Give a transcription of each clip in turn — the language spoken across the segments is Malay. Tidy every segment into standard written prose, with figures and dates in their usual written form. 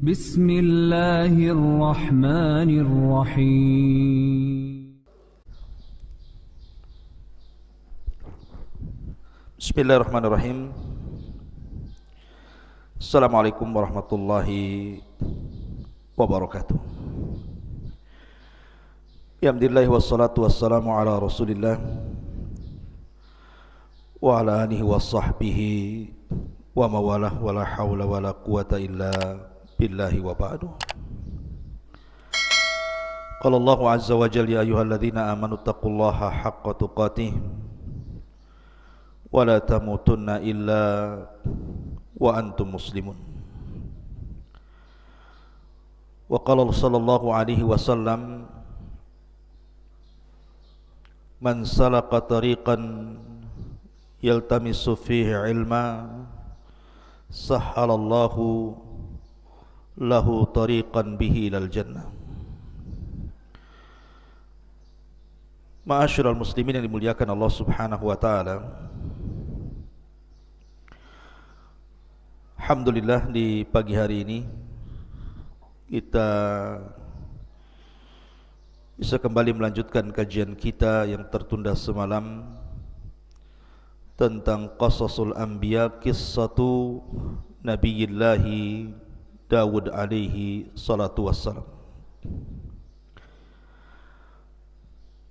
بسم الله الرحمن الرحيم Bismillahirrahmanirrahim. Assalamualaikum warahmatullahi wabarakatuh. Alhamdulillah wassalatu wassalamu ala Rasulillah wa ala alihi wa sahbihi wa mawalah wa la hawla wa la quwata illa billahi wa ba'du. Qala Allahu azza wa jalla ya ayyuhalladzina amanu taqullaha haqqa tuqatih wa la tamutunna illa wa antum muslimun. Wa qala sallallahu alaihi wasallam man salaka tariqan yaltamisu fihi ilma sahhalallahu lahu tariqan bihi ilal jannah. Ma'asyiral muslimin yang dimuliakan Allah Subhanahu wa taala. Alhamdulillah di pagi hari ini kita bisa kembali melanjutkan kajian kita yang tertunda semalam tentang qasasul anbiya, qissatu Nabiyillahi Dawud alaihi salatu wassalam.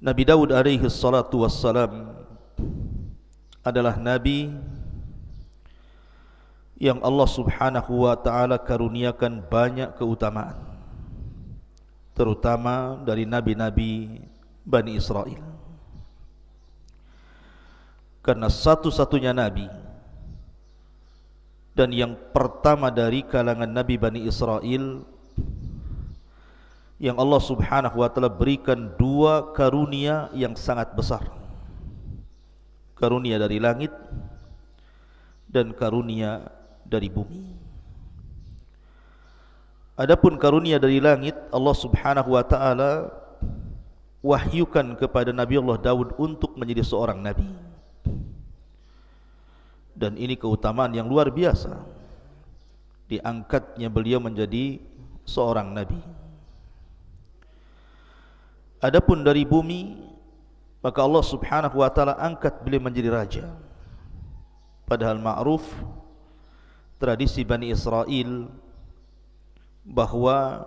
Nabi Dawud alaihi salatu wassalam adalah nabi yang Allah subhanahu wa ta'ala karuniakan banyak keutamaan, terutama dari nabi-nabi Bani Israel. Karena satu-satunya nabi dan yang pertama dari kalangan Nabi Bani Israel yang Allah subhanahu wa ta'ala berikan dua karunia yang sangat besar, karunia dari langit dan karunia dari bumi. Adapun karunia dari langit, Allah subhanahu wa ta'ala wahyukan kepada Nabi Allah Daud untuk menjadi seorang nabi. Dan ini keutamaan yang luar biasa, diangkatnya beliau menjadi seorang nabi. Adapun dari bumi, maka Allah subhanahu wa ta'ala angkat beliau menjadi raja. Padahal ma'ruf tradisi Bani Israel bahwa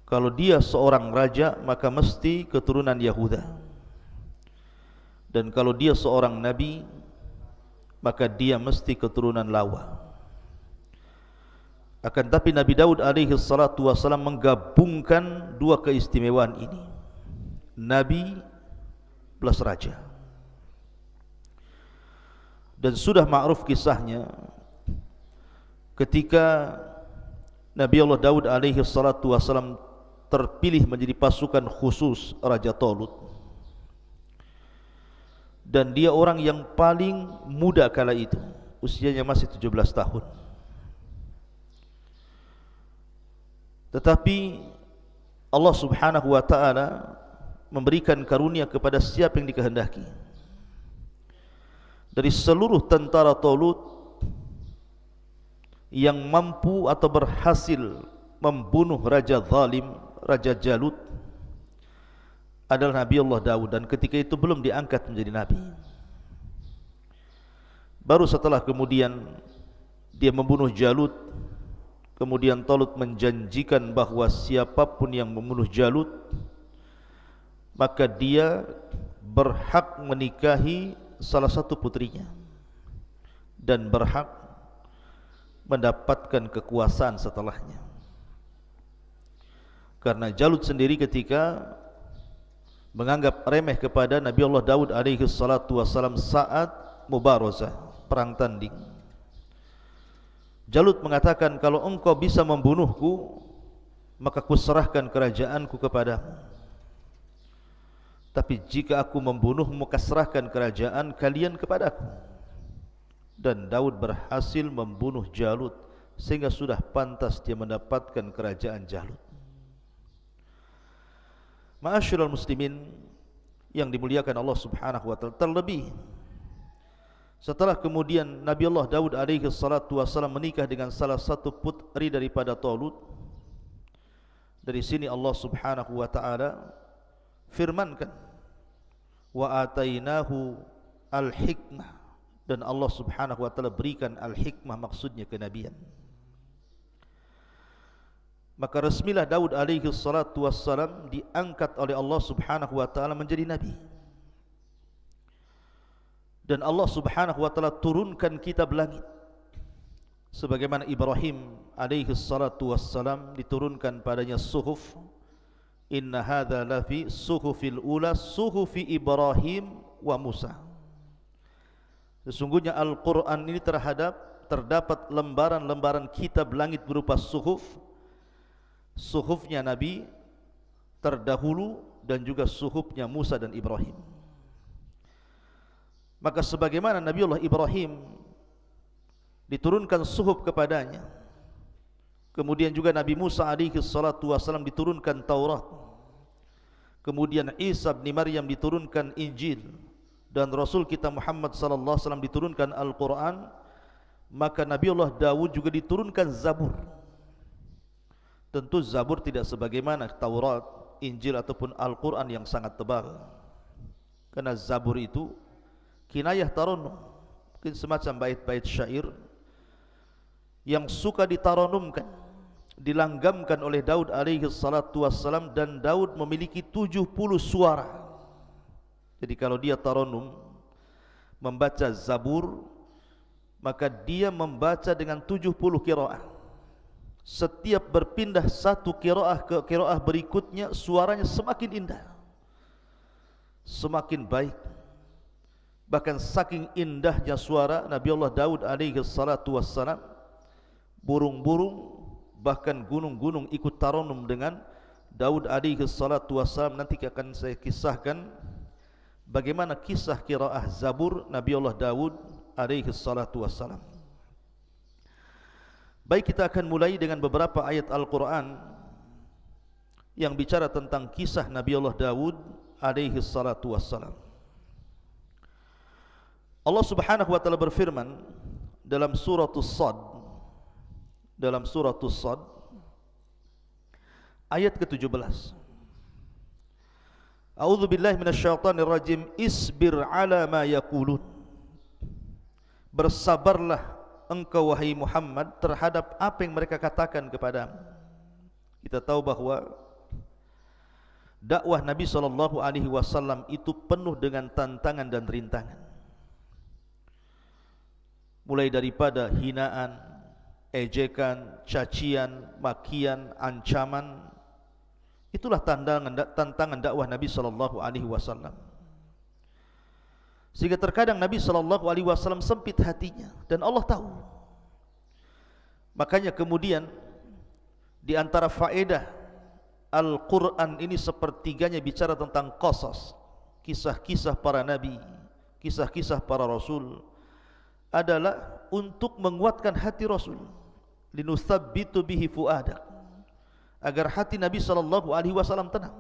kalau dia seorang raja maka mesti keturunan Yahuda, dan kalau dia seorang nabi maka dia mesti keturunan Lawa. Akan tapi Nabi Daud alaihi salatu wassalam menggabungkan dua keistimewaan ini, nabi plus raja. Dan sudah ma'ruf kisahnya ketika Nabi Allah Daud alaihi salatu wassalam terpilih menjadi pasukan khusus Raja Talut. Dan dia orang yang paling muda kala itu, usianya masih 17 tahun. Tetapi Allah subhanahu wa ta'ala memberikan karunia kepada siapa yang dikehendaki. Dari seluruh tentara Talut yang mampu atau berhasil membunuh Raja Zalim, Raja Jalut, adalah Nabi Allah Daud. Dan ketika itu belum diangkat menjadi nabi. Baru setelah kemudian dia membunuh Jalut, kemudian Talut menjanjikan bahwa siapapun yang membunuh Jalut maka dia berhak menikahi salah satu putrinya dan berhak mendapatkan kekuasaan setelahnya. Karena Jalut sendiri ketika menganggap remeh kepada Nabi Allah Daud alaihi salatu wassalam saat mubarazah, perang tanding, Jalut mengatakan, kalau engkau bisa membunuhku maka kuserahkan kerajaanku kepadamu, tapi jika aku membunuhmu maka serahkan kerajaan kalian kepadaku. Dan Daud berhasil membunuh Jalut sehingga sudah pantas dia mendapatkan kerajaan Jalut. Ma'asyiral muslimin yang dimuliakan Allah subhanahu wa ta'ala, terlebih Setelah kemudian Nabi Allah Daud alaihi salatu wassalam menikah dengan salah satu putri daripada Talut, dari sini Allah Subhanahu wa taala firmankan, wa atainahu al-hikmah, dan Allah Subhanahu wa taala berikan al-hikmah, maksudnya kenabian. Maka resmilah Daud alaihi salatu wassalam diangkat oleh Allah Subhanahu wa taala menjadi nabi. Dan Allah Subhanahu wa taala turunkan kitab langit, sebagaimana Ibrahim alaihi salatu wassalam diturunkan padanya suhuf. Inna hadza lafi suhufil ula suhufi Ibrahim wa Musa. Sesungguhnya Al-Quran ini terdapat lembaran-lembaran kitab langit berupa suhuf, suhufnya Nabi terdahulu dan juga suhufnya Musa dan Ibrahim. Maka sebagaimana Nabiullah Ibrahim diturunkan suhuf kepadanya, kemudian juga Nabi Musa alaihi salatu wasallam diturunkan Taurat, kemudian Isa bin Maryam diturunkan Injil, dan Rasul kita Muhammad sallallahu alaihi wasallam diturunkan Al-Quran, maka Nabiullah Daud juga diturunkan Zabur. Tentu Zabur tidak sebagaimana Taurat, Injil ataupun Al-Quran yang sangat tebal, karena Zabur itu kinayah taranum, mungkin semacam bait-bait syair yang suka ditaranumkan, dilanggamkan oleh Daud alaihi salatu wassalam. Dan Daud memiliki 70 suara. Jadi kalau dia taranum membaca Zabur, maka dia membaca dengan 70 qiraah. Setiap berpindah satu qiraah ke qiraah berikutnya, suaranya semakin indah, semakin baik. Bahkan saking indahnya suara Nabi Allah Daud alaihi salatu wassalam, burung-burung bahkan gunung-gunung ikut taranum dengan Daud alaihi salatu wassalam. Nanti akan saya kisahkan bagaimana kisah qiraah Zabur Nabi Allah Daud alaihi salatu wassalam. Baik, kita akan mulai dengan beberapa ayat Al-Quran yang bicara tentang kisah Nabi Allah Daud alaihi salatu wassalam. Allah Subhanahu wa taala berfirman dalam surah As-Sad, ayat ke-17. A'udzu billahi minasyaitonir rajim. Isbir ala ma yaqulun. Bersabarlah engkau wahai Muhammad terhadap apa yang mereka katakan kepadamu. Kita tahu bahwa dakwah Nabi sallallahu alaihi wasallam itu penuh dengan tantangan dan rintangan. Mulai daripada hinaan, ejekan, cacian, makian, ancaman. Itulah tantangan dakwah Nabi sallallahu alaihi wasallam. Sehingga terkadang Nabi sallallahu alaihi wasallam sempit hatinya, dan Allah tahu. Makanya kemudian di antara faedah Al-Quran ini sepertiganya bicara tentang qasas, kisah-kisah para nabi, kisah-kisah para rasul, adalah untuk menguatkan hati Rasul, linusabbitu bihi fuadak, agar hati Nabi sallallahu alaihi wasallam tenang.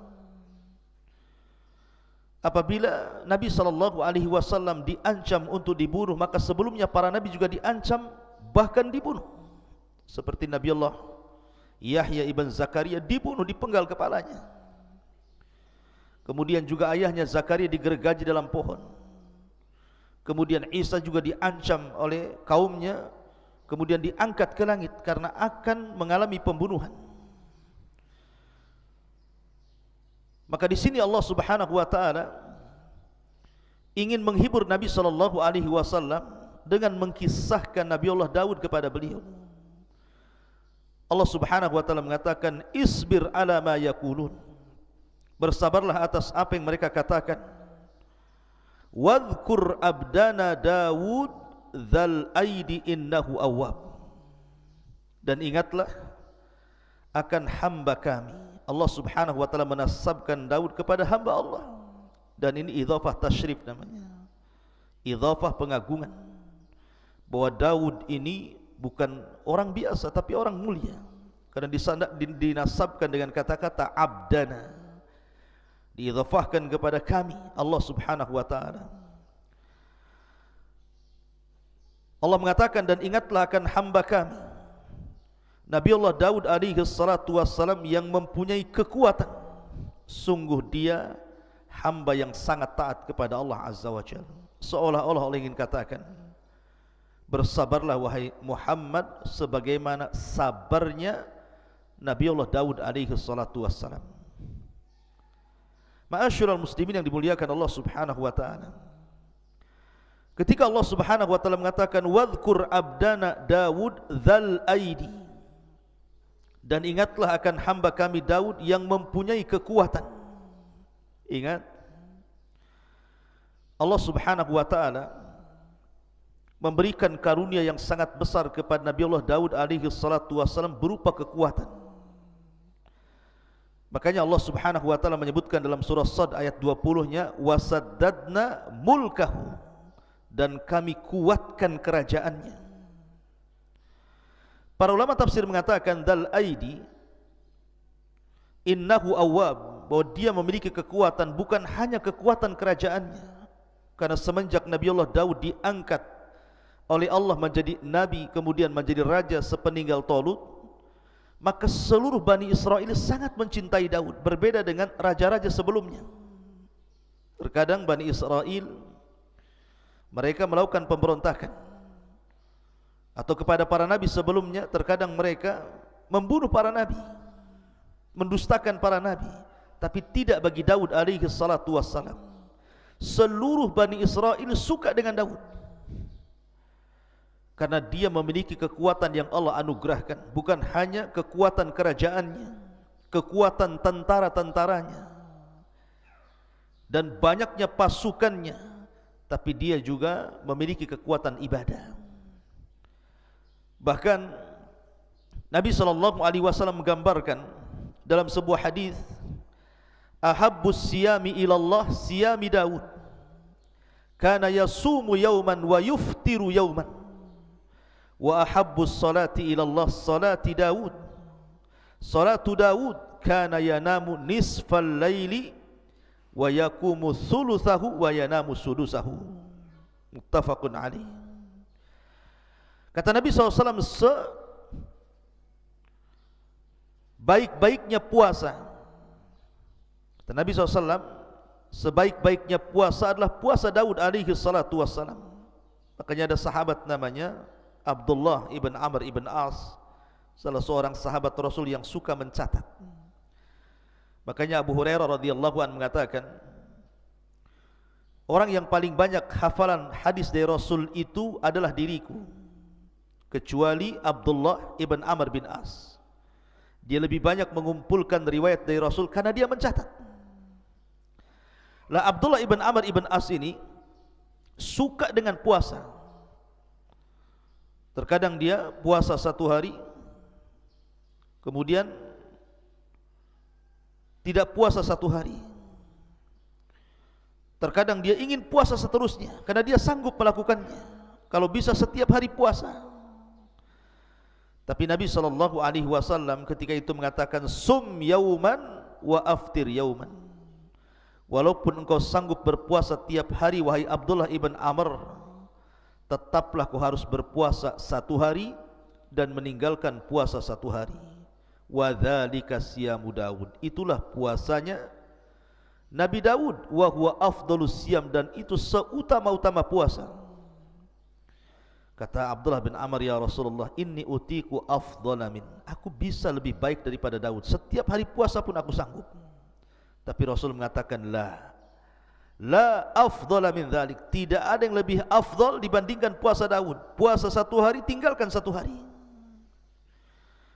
Apabila Nabi sallallahu alaihi wasallam diancam untuk dibunuh, maka sebelumnya para nabi juga diancam bahkan dibunuh. Seperti Nabi Allah Yahya ibn Zakaria dibunuh, dipenggal kepalanya. Kemudian juga ayahnya Zakaria digergaji dalam pohon. Kemudian Isa juga diancam oleh kaumnya, kemudian diangkat ke langit karena akan mengalami pembunuhan. Maka di sini Allah Subhanahu wa taala ingin menghibur Nabi sallallahu alaihi wasallam dengan mengkisahkan Nabi Allah Daud kepada beliau. Allah Subhanahu wa taala mengatakan, isbir ala ma yaqulun. Bersabarlah atas apa yang mereka katakan. Wadhkur abdana Daud dzal aidi innahu awwab. Dan ingatlah akan hamba kami. Allah Subhanahu wa taala menasabkan Daud kepada hamba Allah, dan ini idhafah tasyrif namanya, idhafah pengagungan, bahwa Daud ini bukan orang biasa tapi orang mulia, karena dinasabkan dengan kata-kata abdana, diidhafahkan kepada kami Allah Subhanahu wa taala. Allah mengatakan, dan ingatlah akan hamba kami Nabi Allah Daud alaihi salatu wassalam yang mempunyai kekuatan. Sungguh dia hamba yang sangat taat kepada Allah Azza wa Jalla. Seolah-olah Allah ingin katakan, bersabarlah wahai Muhammad sebagaimana sabarnya Nabi Allah Daud alaihi salatu wassalam. Ma'asyiral muslimin yang dimuliakan Allah Subhanahu wa taala. Ketika Allah Subhanahu wa taala mengatakan wadhkur abdana Daud dzal aidi, dan ingatlah akan hamba kami Daud yang mempunyai kekuatan. Ingat, Allah Subhanahu wa taala memberikan karunia yang sangat besar kepada Nabi Allah Daud alaihi salatu wasallam berupa kekuatan. Makanya Allah Subhanahu wa taala menyebutkan dalam surah Sad ayat 20-nya, wasaddadna mulkahu, dan kami kuatkan kerajaannya. Para ulama tafsir mengatakan dal aidi innahu awwab, bahwa dia memiliki kekuatan bukan hanya kekuatan kerajaannya, karena semenjak Nabi Allah Daud diangkat oleh Allah menjadi nabi kemudian menjadi raja sepeninggal Talut, maka seluruh Bani Israel sangat mencintai Daud, berbeda dengan raja-raja sebelumnya. Terkadang Bani Israel mereka melakukan pemberontakan, atau kepada para nabi sebelumnya terkadang mereka membunuh para nabi, mendustakan para nabi. Tapi tidak bagi Daud alaihi salatu wassalam. Seluruh Bani Israel suka dengan Daud, karena dia memiliki kekuatan yang Allah anugerahkan. Bukan hanya kekuatan kerajaannya, kekuatan tentara-tentaranya, dan banyaknya pasukannya, tapi dia juga memiliki kekuatan ibadah. Bahkan Nabi SAW menggambarkan dalam sebuah hadis, ahabbus siyami ilallah siyami Daud, kana yasumu yawman wa yuftiru yawman, wa ahabbus salati ilallah salati Daud, salatu Daud kana yanamu nisfal laili wa yakumu thuluthahu wa yanamu sudusahu. Muttafaqun alaih. Kata Nabi SAW, sebaik-baiknya puasa, kata Nabi SAW, sebaik-baiknya puasa adalah puasa Daud alaihi salatu wassalam. Makanya ada sahabat namanya Abdullah ibn Amr ibn As, salah seorang sahabat Rasul yang suka mencatat. Makanya Abu Hurairah radhiyallahu anhu mengatakan, orang yang paling banyak hafalan hadis dari Rasul itu adalah diriku, kecuali Abdullah ibn Amr bin As. Dia lebih banyak mengumpulkan riwayat dari Rasul karena dia mencatat. Lah Abdullah ibn Amr ibn As ini suka dengan puasa. Terkadang dia puasa satu hari, kemudian tidak puasa satu hari. Terkadang dia ingin puasa seterusnya karena dia sanggup melakukannya, kalau bisa setiap hari puasa. Tapi Nabi SAW ketika itu mengatakan, sum yauman wa aftir yauman. Walaupun engkau sanggup berpuasa tiap hari wahai Abdullah ibn Amr, tetaplah kau harus berpuasa satu hari dan meninggalkan puasa satu hari. Wa dzalika siyamu Daud, itulah puasanya Nabi Daud. Wa huwa afdhalus siyam, dan itu seutama-utama puasa. Kata Abdullah bin Amr, ya Rasulullah, inni utiku afdhala min, aku bisa lebih baik daripada Daud, setiap hari puasa pun aku sanggup. Tapi Rasul mengatakan, la afdhala min dzalik, tidak ada yang lebih afdal dibandingkan puasa Daud. Puasa satu hari, tinggalkan satu hari.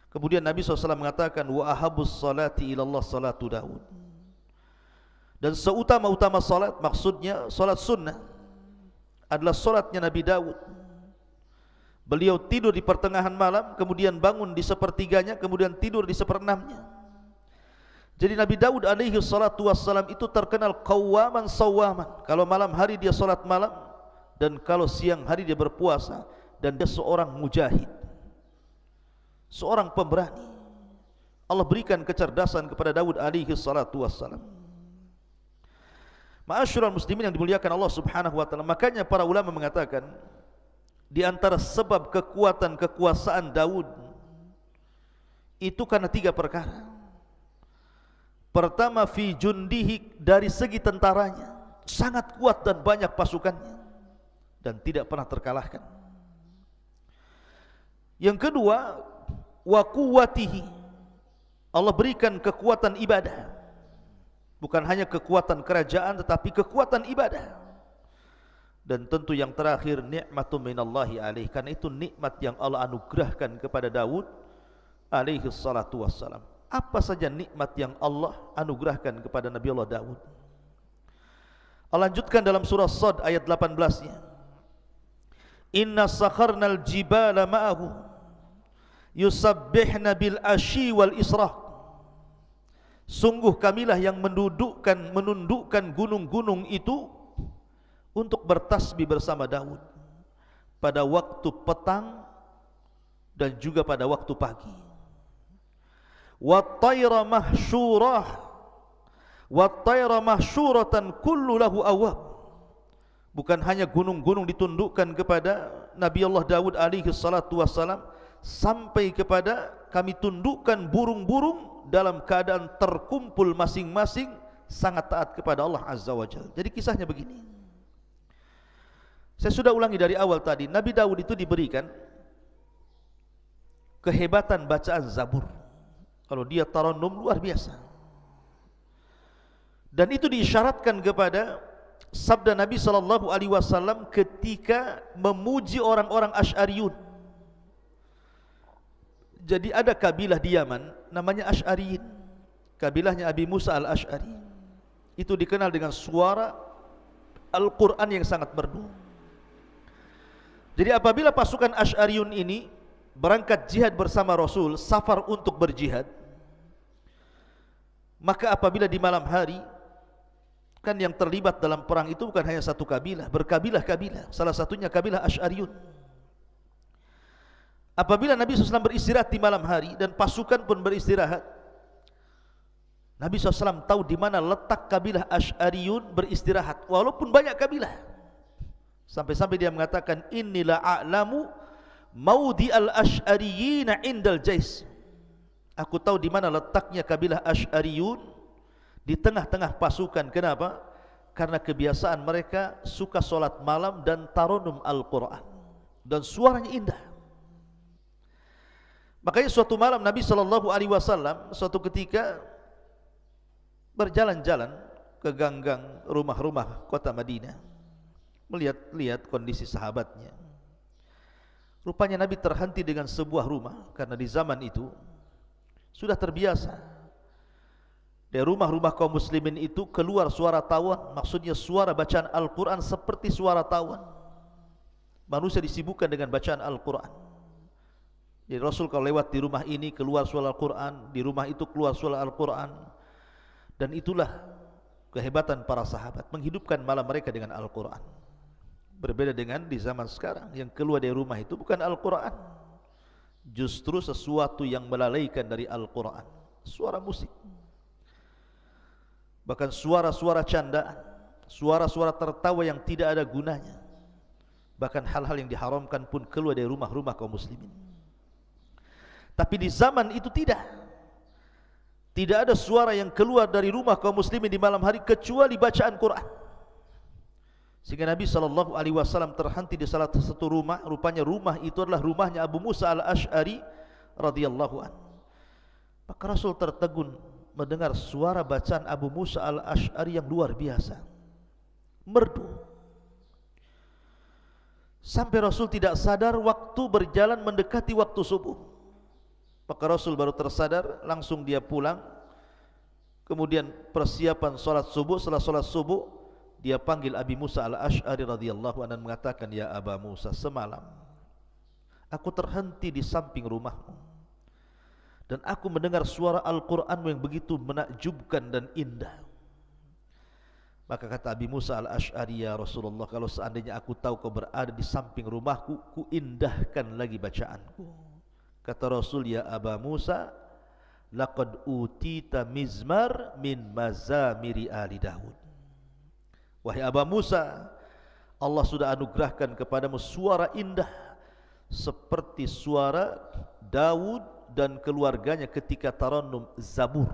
Kemudian Nabi SAW mengatakan, wa ahabus salati ilallah salatu Daud, dan seutama-utama salat, maksudnya salat sunnah, adalah salatnya Nabi Daud. Beliau tidur di pertengahan malam, kemudian bangun di sepertiganya, kemudian tidur di seperenamnya. Jadi Nabi Daud alaihi salatu wassalam itu terkenal qawwaman sawwaman. Kalau malam hari dia salat malam, dan kalau siang hari dia berpuasa. Dan dia seorang mujahid, seorang pemberani. Allah berikan kecerdasan kepada Daud alaihi salatu wassalam. Ma'asyiral muslimin yang dimuliakan Allah Subhanahu wa taala. Makanya para ulama mengatakan, di antara sebab kekuasaan Daud itu karena 3 perkara. Pertama, fi jundihi, dari segi tentaranya sangat kuat dan banyak pasukannya dan tidak pernah terkalahkan. Yang kedua, wa quwwatihi, Allah berikan kekuatan ibadah. Bukan hanya kekuatan kerajaan tetapi kekuatan ibadah. Dan tentu yang terakhir, nikmatun minallahi alaih, karena itu nikmat yang Allah anugerahkan kepada Daud alaihi salatu wassalam. Apa saja nikmat yang Allah anugerahkan kepada Nabi Allah Daud? Allah lanjutkan dalam surah Sad ayat 18-nya. Inna sakharnal jibala ma'ahu yusabbihna bil asyi wal israq. Sungguh kamilah yang menundukkan gunung-gunung itu untuk bertasbih bersama Daud pada waktu petang dan juga pada waktu pagi. Wat-tayra mahsyurah, wat-tayra mahsyuratan kullu lahu awwab. Bukan hanya gunung-gunung ditundukkan kepada Nabi Allah Daud alaihi salatu wassalam, sampai kepada kami tundukkan burung-burung dalam keadaan terkumpul masing-masing sangat taat kepada Allah Azza wa Jalla. Jadi kisahnya begini. Saya sudah ulangi dari awal tadi, Nabi Daud itu diberikan kehebatan bacaan Zabur. Kalau dia tarannum luar biasa. Dan itu diisyaratkan kepada sabda Nabi SAW ketika memuji orang-orang Asy'ariyun. Jadi ada kabilah di Yaman namanya Asy'ariyin. Kabilahnya Abi Musa al-Asy'ari. Itu dikenal dengan suara Al-Quran yang sangat merdu. Jadi apabila pasukan Asy'ariyun ini berangkat jihad bersama Rasul, safar untuk berjihad, maka apabila di malam hari, kan yang terlibat dalam perang itu bukan hanya satu kabilah, berkabilah-kabilah, salah satunya kabilah Asy'ariyun. Apabila Nabi SAW beristirahat di malam hari dan pasukan pun beristirahat, Nabi SAW tahu di mana letak kabilah Asy'ariyun beristirahat, walaupun banyak kabilah. Sampai-sampai dia mengatakan, Innila a'lamu maudi al-Asy'ariyina indal jais. Aku tahu di mana letaknya kabilah Asy'ariyun, di tengah-tengah pasukan. Kenapa? Karena kebiasaan mereka suka solat malam dan tarannum Al-Quran, dan suaranya indah. Makanya suatu malam Nabi SAW suatu ketika berjalan-jalan ke ganggang rumah-rumah kota Madinah, melihat-lihat kondisi sahabatnya. Rupanya Nabi terhenti dengan sebuah rumah, karena di zaman itu sudah terbiasa dari rumah-rumah kaum muslimin itu keluar suara tawan, maksudnya suara bacaan Al-Quran seperti suara tawan. Manusia disibukkan dengan bacaan Al-Quran. Jadi Rasul kalau lewat di rumah ini keluar suara Al-Quran, di rumah itu keluar suara Al-Quran. Dan itulah kehebatan para sahabat, menghidupkan malam mereka dengan Al-Quran. Berbeda dengan di zaman sekarang, yang keluar dari rumah itu bukan Al-Quran, justru sesuatu yang melalaikan dari Al-Quran, suara musik, bahkan suara-suara candaan, suara-suara tertawa yang tidak ada gunanya. Bahkan hal-hal yang diharamkan pun keluar dari rumah-rumah kaum muslimin. Tapi di zaman itu tidak ada suara yang keluar dari rumah kaum muslimin di malam hari kecuali bacaan Quran. Sehingga Nabi SAW terhenti di salah satu rumah. Rupanya rumah itu adalah rumahnya Abu Musa al-Asy'ari radhiyallahu anhu. Maka Rasul tertegun mendengar suara bacaan Abu Musa al-Asy'ari yang luar biasa, merdu. Sampai Rasul tidak sadar waktu berjalan mendekati waktu subuh. Maka Rasul baru tersadar, langsung dia pulang. Kemudian persiapan sholat subuh. Setelah sholat subuh, dia panggil Abi Musa al-Asy'ari radhiyallahu anhu dan mengatakan, Ya Aba Musa, semalam aku terhenti di samping rumahmu dan aku mendengar suara Al-Quranmu yang begitu menakjubkan dan indah. Maka kata Abi Musa al-Asy'ari, Ya Rasulullah, kalau seandainya aku tahu kau berada di samping rumahku, ku indahkan lagi bacaanku. Kata Rasul, Ya Aba Musa, laqad utita mizmar min mazamiri ali Daud. Wahai Aba Musa, Allah sudah anugerahkan kepadamu suara indah seperti suara Daud dan keluarganya ketika tarannum Zabur.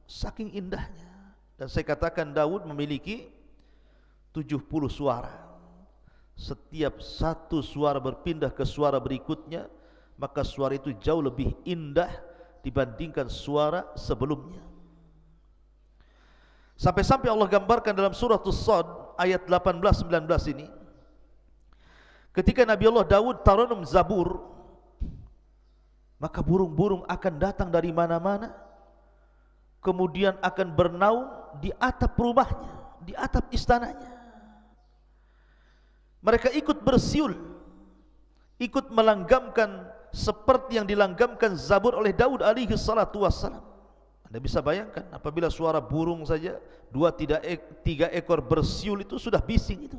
Saking indahnya. Dan saya katakan Daud memiliki 70 suara. Setiap satu suara berpindah ke suara berikutnya, maka suara itu jauh lebih indah dibandingkan suara sebelumnya. Sampai-sampai Allah gambarkan dalam surah As-Sad ayat 18-19 ini, ketika Nabi Allah Daud tarannum Zabur, maka burung-burung akan datang dari mana-mana, kemudian akan bernaung di atap rumahnya, di atap istananya. Mereka ikut bersiul, ikut melanggamkan seperti yang dilanggamkan Zabur oleh Daud alaihi salatu wassalam. Anda bisa bayangkan apabila suara burung saja 2-3 ekor bersiul itu sudah bising itu.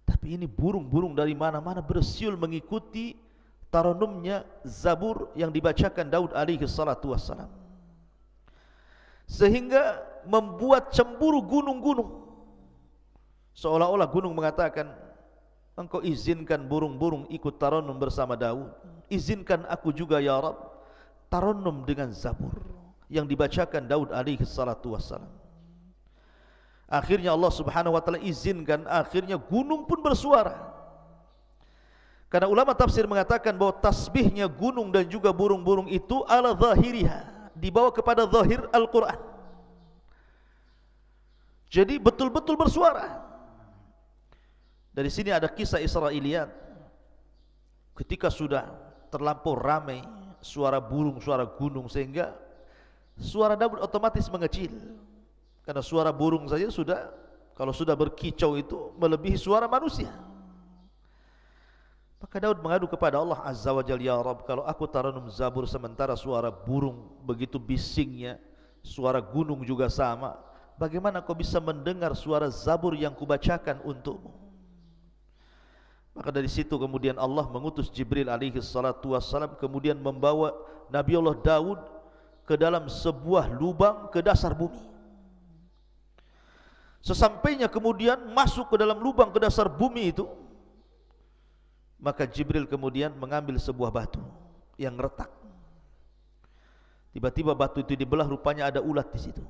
Tapi ini burung-burung dari mana-mana bersiul mengikuti tarannumnya Zabur yang dibacakan Daud alaihi salatu wassalam, sehingga membuat cemburu gunung-gunung. Seolah-olah gunung mengatakan, engkau izinkan burung-burung ikut tarannum bersama Daud, izinkan aku juga ya Rabb tarannum dengan Zabur yang dibacakan Daud alaihi salatu wassalam. Akhirnya Allah subhanahu wa ta'ala izinkan, akhirnya gunung pun bersuara. Karena ulama tafsir mengatakan bahwa tasbihnya gunung dan juga burung-burung itu ala zahiriha, dibawa kepada zahir Al-Quran. Jadi betul-betul bersuara. Dari sini ada kisah Israiliyat. Ketika sudah terlampau ramai suara burung, suara gunung, sehingga suara Daud otomatis mengecil. Karena suara burung saja sudah, kalau sudah berkicau itu melebihi suara manusia. Maka Daud mengadu kepada Allah Azza wa Jalla, ya Rabb, kalau aku tarannum Zabur sementara suara burung begitu bisingnya, suara gunung juga sama, bagaimana kau bisa mendengar suara Zabur yang kubacakan untukmu? Maka dari situ kemudian Allah mengutus Jibril alaihi salatu wassalam, kemudian membawa Nabi Allah Daud ke dalam sebuah lubang ke dasar bumi. Sesampainya kemudian masuk ke dalam lubang ke dasar bumi itu, maka Jibril kemudian mengambil sebuah batu yang retak. Tiba-tiba batu itu dibelah, rupanya ada ulat di situ.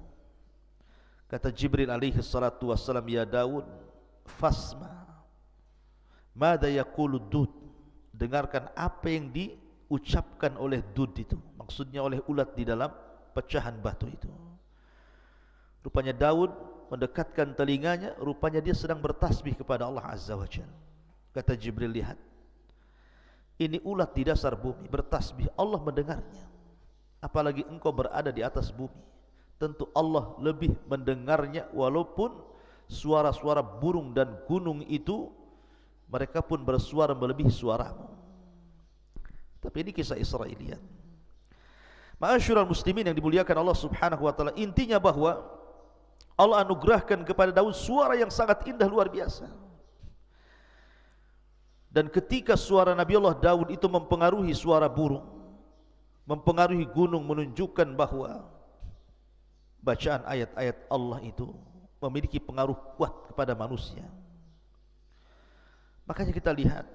Kata Jibril alaihi salatu wassalam, ya Daud, fasma mada yaqulu dud, dengarkan apa yang diucapkan oleh dud itu, maksudnya oleh ulat di dalam pecahan batu itu. Rupanya Daud mendekatkan telinganya, rupanya dia sedang bertasbih kepada Allah Azza wa Jalla. Kata Jibril, lihat, ini ulat di dasar bumi bertasbih, Allah mendengarnya. Apalagi engkau berada di atas bumi, tentu Allah lebih mendengarnya. Walaupun suara-suara burung dan gunung itu mereka pun bersuara melebihi suaramu. Tapi ini kisah Israiliyat. Ma'asyiral muslimin yang dimuliakan Allah subhanahu wa ta'ala, intinya bahwa Allah anugerahkan kepada Daud suara yang sangat indah, luar biasa. Dan ketika suara Nabi Allah Daud itu mempengaruhi suara burung, mempengaruhi gunung, menunjukkan bahwa bacaan ayat-ayat Allah itu memiliki pengaruh kuat kepada manusia. Makanya kita lihat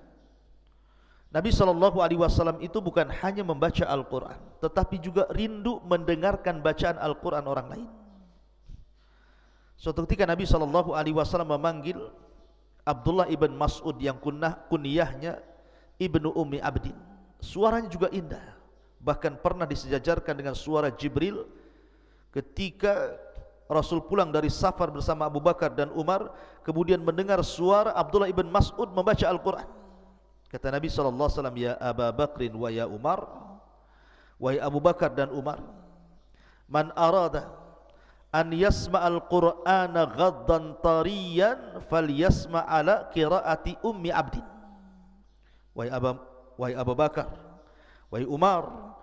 Nabi SAW itu bukan hanya membaca Al-Quran, tetapi juga rindu mendengarkan bacaan Al-Quran orang lain. Suatu ketika Nabi SAW memanggil Abdullah ibn Mas'ud yang kunyahnya Ibnu Ummi Abdin. Suaranya juga indah, bahkan pernah disejajarkan dengan suara Jibril ketika Rasul pulang dari safar bersama Abu Bakar dan Umar, kemudian mendengar suara Abdullah ibn Mas'ud membaca Al-Quran. Kata Nabi SAW, ya Aba Bakrin wa ya Umar, wahai Abu Bakar dan Umar, man arada an yasma'al Qur'ana ghaddan tariyan falyasma' ala qiraati Ummi Abdin. Wahai Abu Bakar, wahai Umar,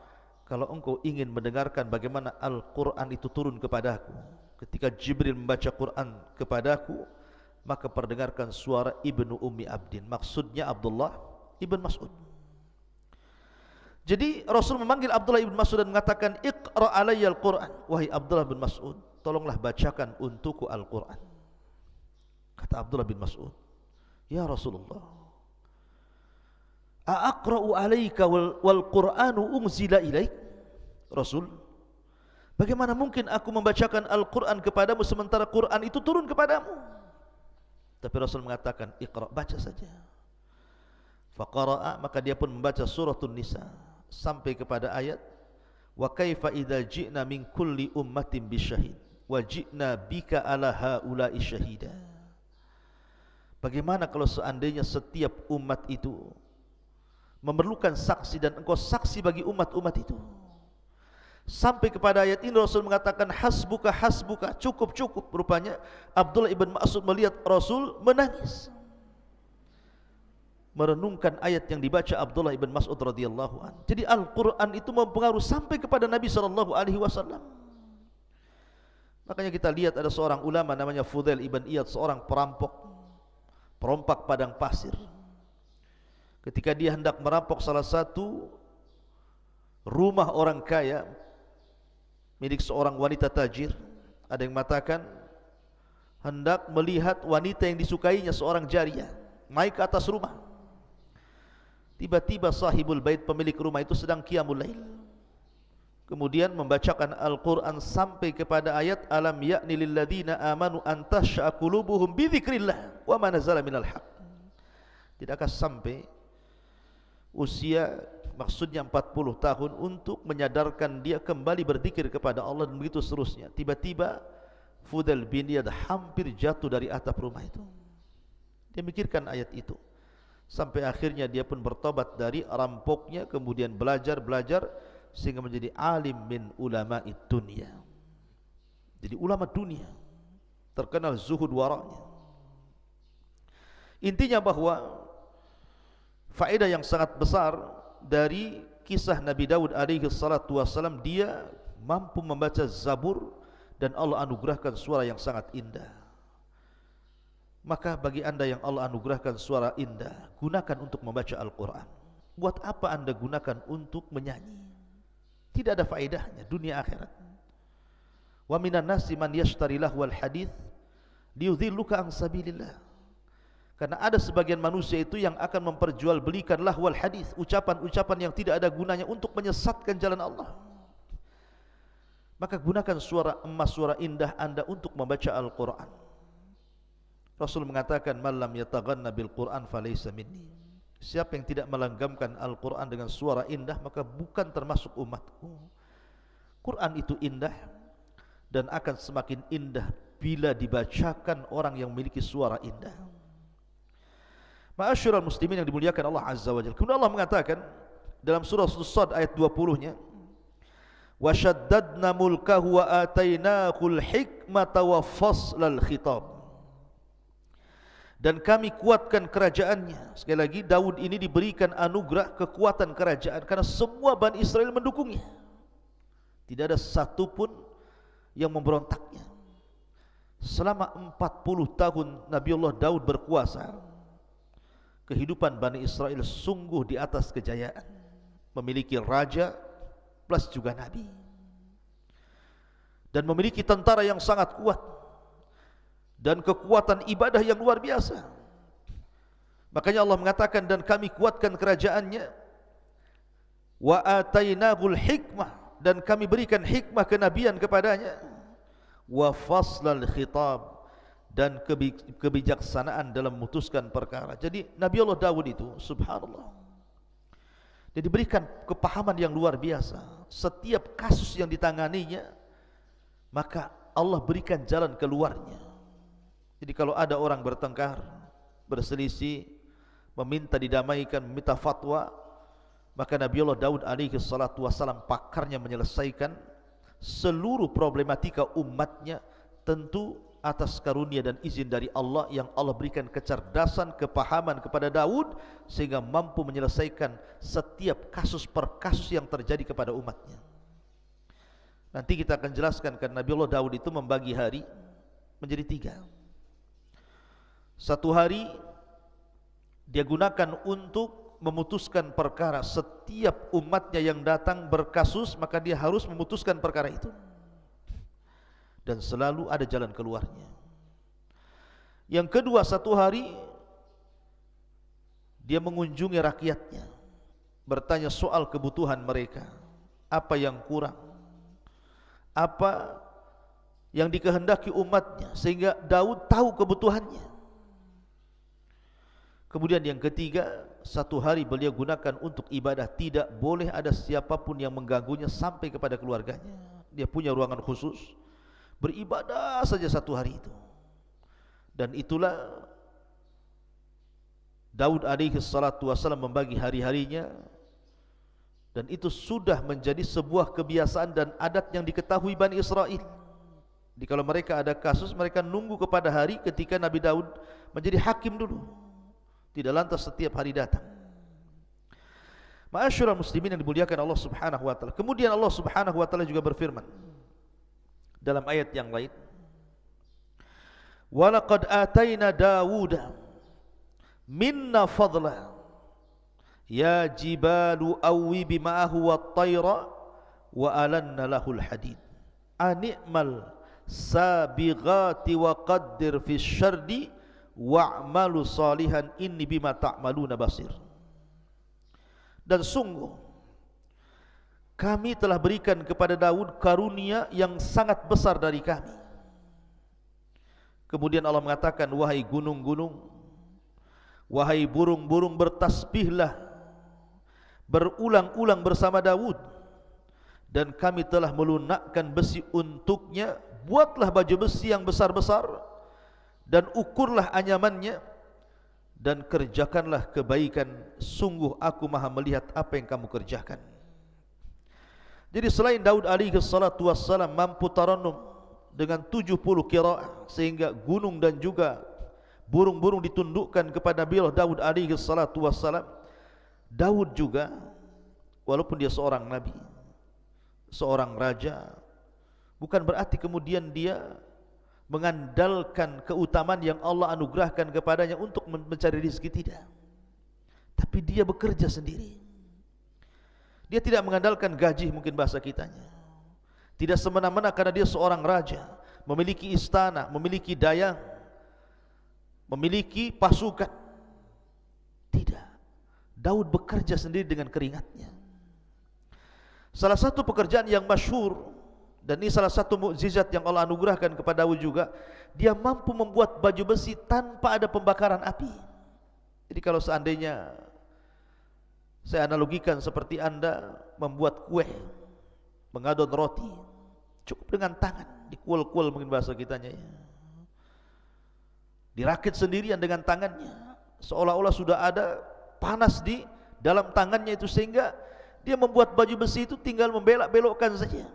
kalau engkau ingin mendengarkan bagaimana Al-Quran itu turun kepadaku, ketika Jibril membaca Quran kepadaku, maka perdengarkan suara Ibnu Ummi Abdin, maksudnya Abdullah ibn Mas'ud. Jadi Rasul memanggil Abdullah ibn Mas'ud dan mengatakan, Iqra alayya al-Quran, wahai Abdullah bin Mas'ud, tolonglah bacakan untukku Al-Quran. Kata Abdullah bin Mas'ud, Ya Rasulullah, aqra'u alaika wal Qur'anu unzila ilaik? Rasul, bagaimana mungkin aku membacakan Al-Quran kepadamu sementara Quran itu turun kepadamu? Tapi Rasul mengatakan, Iqra, baca saja. Faqara'a, maka dia pun membaca suratun Nisa sampai kepada ayat wa kaifa idza ji'na min kulli ummatin bisyahid wa ji'na bika ala haula'i syahida. Bagaimana kalau seandainya setiap umat itu memerlukan saksi dan engkau saksi bagi umat-umat itu? Sampai kepada ayat ini Rasul mengatakan hasbuka hasbuka, cukup cukup. Rupanya Abdullah ibn Mas'ud melihat Rasul menangis, merenungkan ayat yang dibaca Abdullah ibn Mas'ud radhiyallahu an. Jadi Al-Quran itu mempengaruhi sampai kepada Nabi SAW. Makanya kita lihat ada seorang ulama namanya Fudail ibn Iyad, seorang perompak padang pasir. Ketika dia hendak merampok salah satu rumah orang kaya milik seorang wanita tajir, ada yang mengatakan hendak melihat wanita yang disukainya, seorang jariyah, naik ke atas rumah. Tiba-tiba sahibul bait, pemilik rumah itu sedang qiyamul lail, kemudian membacakan Al-Quran sampai kepada ayat alam ya'ni lilladzina amanu an tash'a qulubuhum bi dzikrillah wa ma nazala minal haq. Tidakkah sampai usia, maksudnya 40 tahun, untuk menyadarkan dia kembali berzikir kepada Allah, dan begitu seterusnya. Tiba-tiba Fudail bin Iyad hampir jatuh dari atap rumah itu. Dia mikirkan ayat itu sampai akhirnya dia pun bertobat dari rampoknya, kemudian belajar sehingga menjadi alim min ulama'i dunia. Jadi ulama dunia, terkenal zuhud waranya. Intinya bahwa faedah yang sangat besar dari kisah Nabi Daud alaihi salatu wassalam, dia mampu membaca Zabur dan Allah anugerahkan suara yang sangat indah. Maka bagi anda yang Allah anugerahkan suara indah, gunakan untuk membaca Al-Quran. Buat apa anda gunakan untuk menyanyi? Tidak ada faedahnya dunia akhirat. Wa minan nasi man yashtari lahwal hadith liyudhilluka an sabilillah. Karena ada sebagian manusia itu yang akan memperjualbelikan lahwal hadis, ucapan-ucapan yang tidak ada gunanya untuk menyesatkan jalan Allah. Maka gunakan suara emas, suara indah anda untuk membaca Al-Quran. Rasul mengatakan man lam yataghanna bil Quran falaysa minni. Siapa yang tidak melanggamkan Al-Quran dengan suara indah, maka bukan termasuk umatku. Quran itu indah dan akan semakin indah bila dibacakan orang yang memiliki suara indah. Ma'asyiral muslimin yang dimuliakan Allah Azza wa Jalla. Kemudian Allah mengatakan dalam surah As-Sad ayat 20-nya, wa shaddadna mulkahu wa atainahul hikmata wa faslal khitab. Dan kami kuatkan kerajaannya. Sekali lagi, Daud ini diberikan anugerah kekuatan kerajaan karena semua Bani Israel mendukungnya. Tidak ada satupun yang memberontaknya. Selama 40 tahun Nabiullah Daud berkuasa, kehidupan Bani Israel sungguh di atas kejayaan. Memiliki raja plus juga nabi, dan memiliki tentara yang sangat kuat dan kekuatan ibadah yang luar biasa. Makanya Allah mengatakan dan kami kuatkan kerajaannya, wa atainahul hikmah, dan kami berikan hikmah kenabian kepadanya, wa faslal khitab, dan kebijaksanaan dalam memutuskan perkara. Jadi Nabi Allah Daud itu subhanallah, dia diberikan kepahaman yang luar biasa. Setiap kasus yang ditanganinya, maka Allah berikan jalan keluarnya. Jadi kalau ada orang bertengkar, berselisih, meminta didamaikan, meminta fatwa, maka Nabi Allah Daud alaihi salatu wassalam pakarnya menyelesaikan seluruh problematika umatnya, tentu atas karunia dan izin dari Allah yang Allah berikan kecerdasan, kepahaman kepada Daud sehingga mampu menyelesaikan setiap kasus per kasus yang terjadi kepada umatnya. Nanti kita akan jelaskan karena Nabi Allah Daud itu membagi hari menjadi 3. Satu hari dia gunakan untuk memutuskan perkara. Setiap umatnya yang datang berkasus, maka dia harus memutuskan perkara itu, dan selalu ada jalan keluarnya. Yang kedua, satu hari dia mengunjungi rakyatnya, bertanya soal kebutuhan mereka, apa yang kurang, apa yang dikehendaki umatnya, sehingga Daud tahu kebutuhannya. Kemudian yang ketiga, satu hari beliau gunakan untuk ibadah, tidak boleh ada siapapun yang mengganggunya sampai kepada keluarganya. Dia punya ruangan khusus, beribadah saja satu hari itu. Dan itulah Daud alaihi salatu wassalam membagi hari-harinya, dan itu sudah menjadi sebuah kebiasaan dan adat yang diketahui Bani Israel. Jadi kalau mereka ada kasus, mereka nunggu kepada hari ketika Nabi Daud menjadi hakim dulu, tidak lantas setiap hari datang. Ma'asyiral muslimin yang dimuliakan Allah Subhanahu wa taala. Kemudian Allah Subhanahu wa taala juga berfirman dalam ayat yang lain, "Wa laqad atayna Dawuda minna fadla ya jibalu awwibi ma'ahu wat-tayra wa alanna lahul hadid ani'mal sabighati wa qaddir fis syardi wa'malu salihan inni bima ta'maluna basir." Dan sungguh kami telah berikan kepada Daud karunia yang sangat besar dari kami. Kemudian Allah mengatakan, wahai gunung-gunung, wahai burung-burung, bertasbihlah berulang-ulang bersama Daud, dan kami telah melunakkan besi untuknya. Buatlah baju besi yang besar-besar dan ukurlah anyamannya, dan kerjakanlah kebaikan, sungguh aku maha melihat apa yang kamu kerjakan. Jadi selain Daud alaihi salatu wassalam mampu tarannum dengan 70 qiraah, sehingga gunung dan juga burung-burung ditundukkan kepada Nabi Daud alaihi salatu wassalam, Daud juga walaupun dia seorang nabi, seorang raja, bukan berarti kemudian dia mengandalkan keutamaan yang Allah anugerahkan kepadanya untuk mencari rezeki, tidak. Tapi dia bekerja sendiri. Dia tidak mengandalkan gaji, mungkin bahasa kitanya. Tidak semena-mena karena dia seorang raja, memiliki istana, memiliki dayang, memiliki pasukan. Tidak. Daud bekerja sendiri dengan keringatnya. Salah satu pekerjaan yang masyhur, dan ini salah satu mukjizat yang Allah anugerahkan kepada Daud juga, dia mampu membuat baju besi tanpa ada pembakaran api. Jadi kalau seandainya saya analogikan seperti Anda membuat kue, mengadon roti, cukup dengan tangan, dikuel-kuel mungkin bahasa kitanya ya, dirakit sendirian dengan tangannya, seolah-olah sudah ada panas di dalam tangannya itu, sehingga dia membuat baju besi itu tinggal membelok-belokkan saja.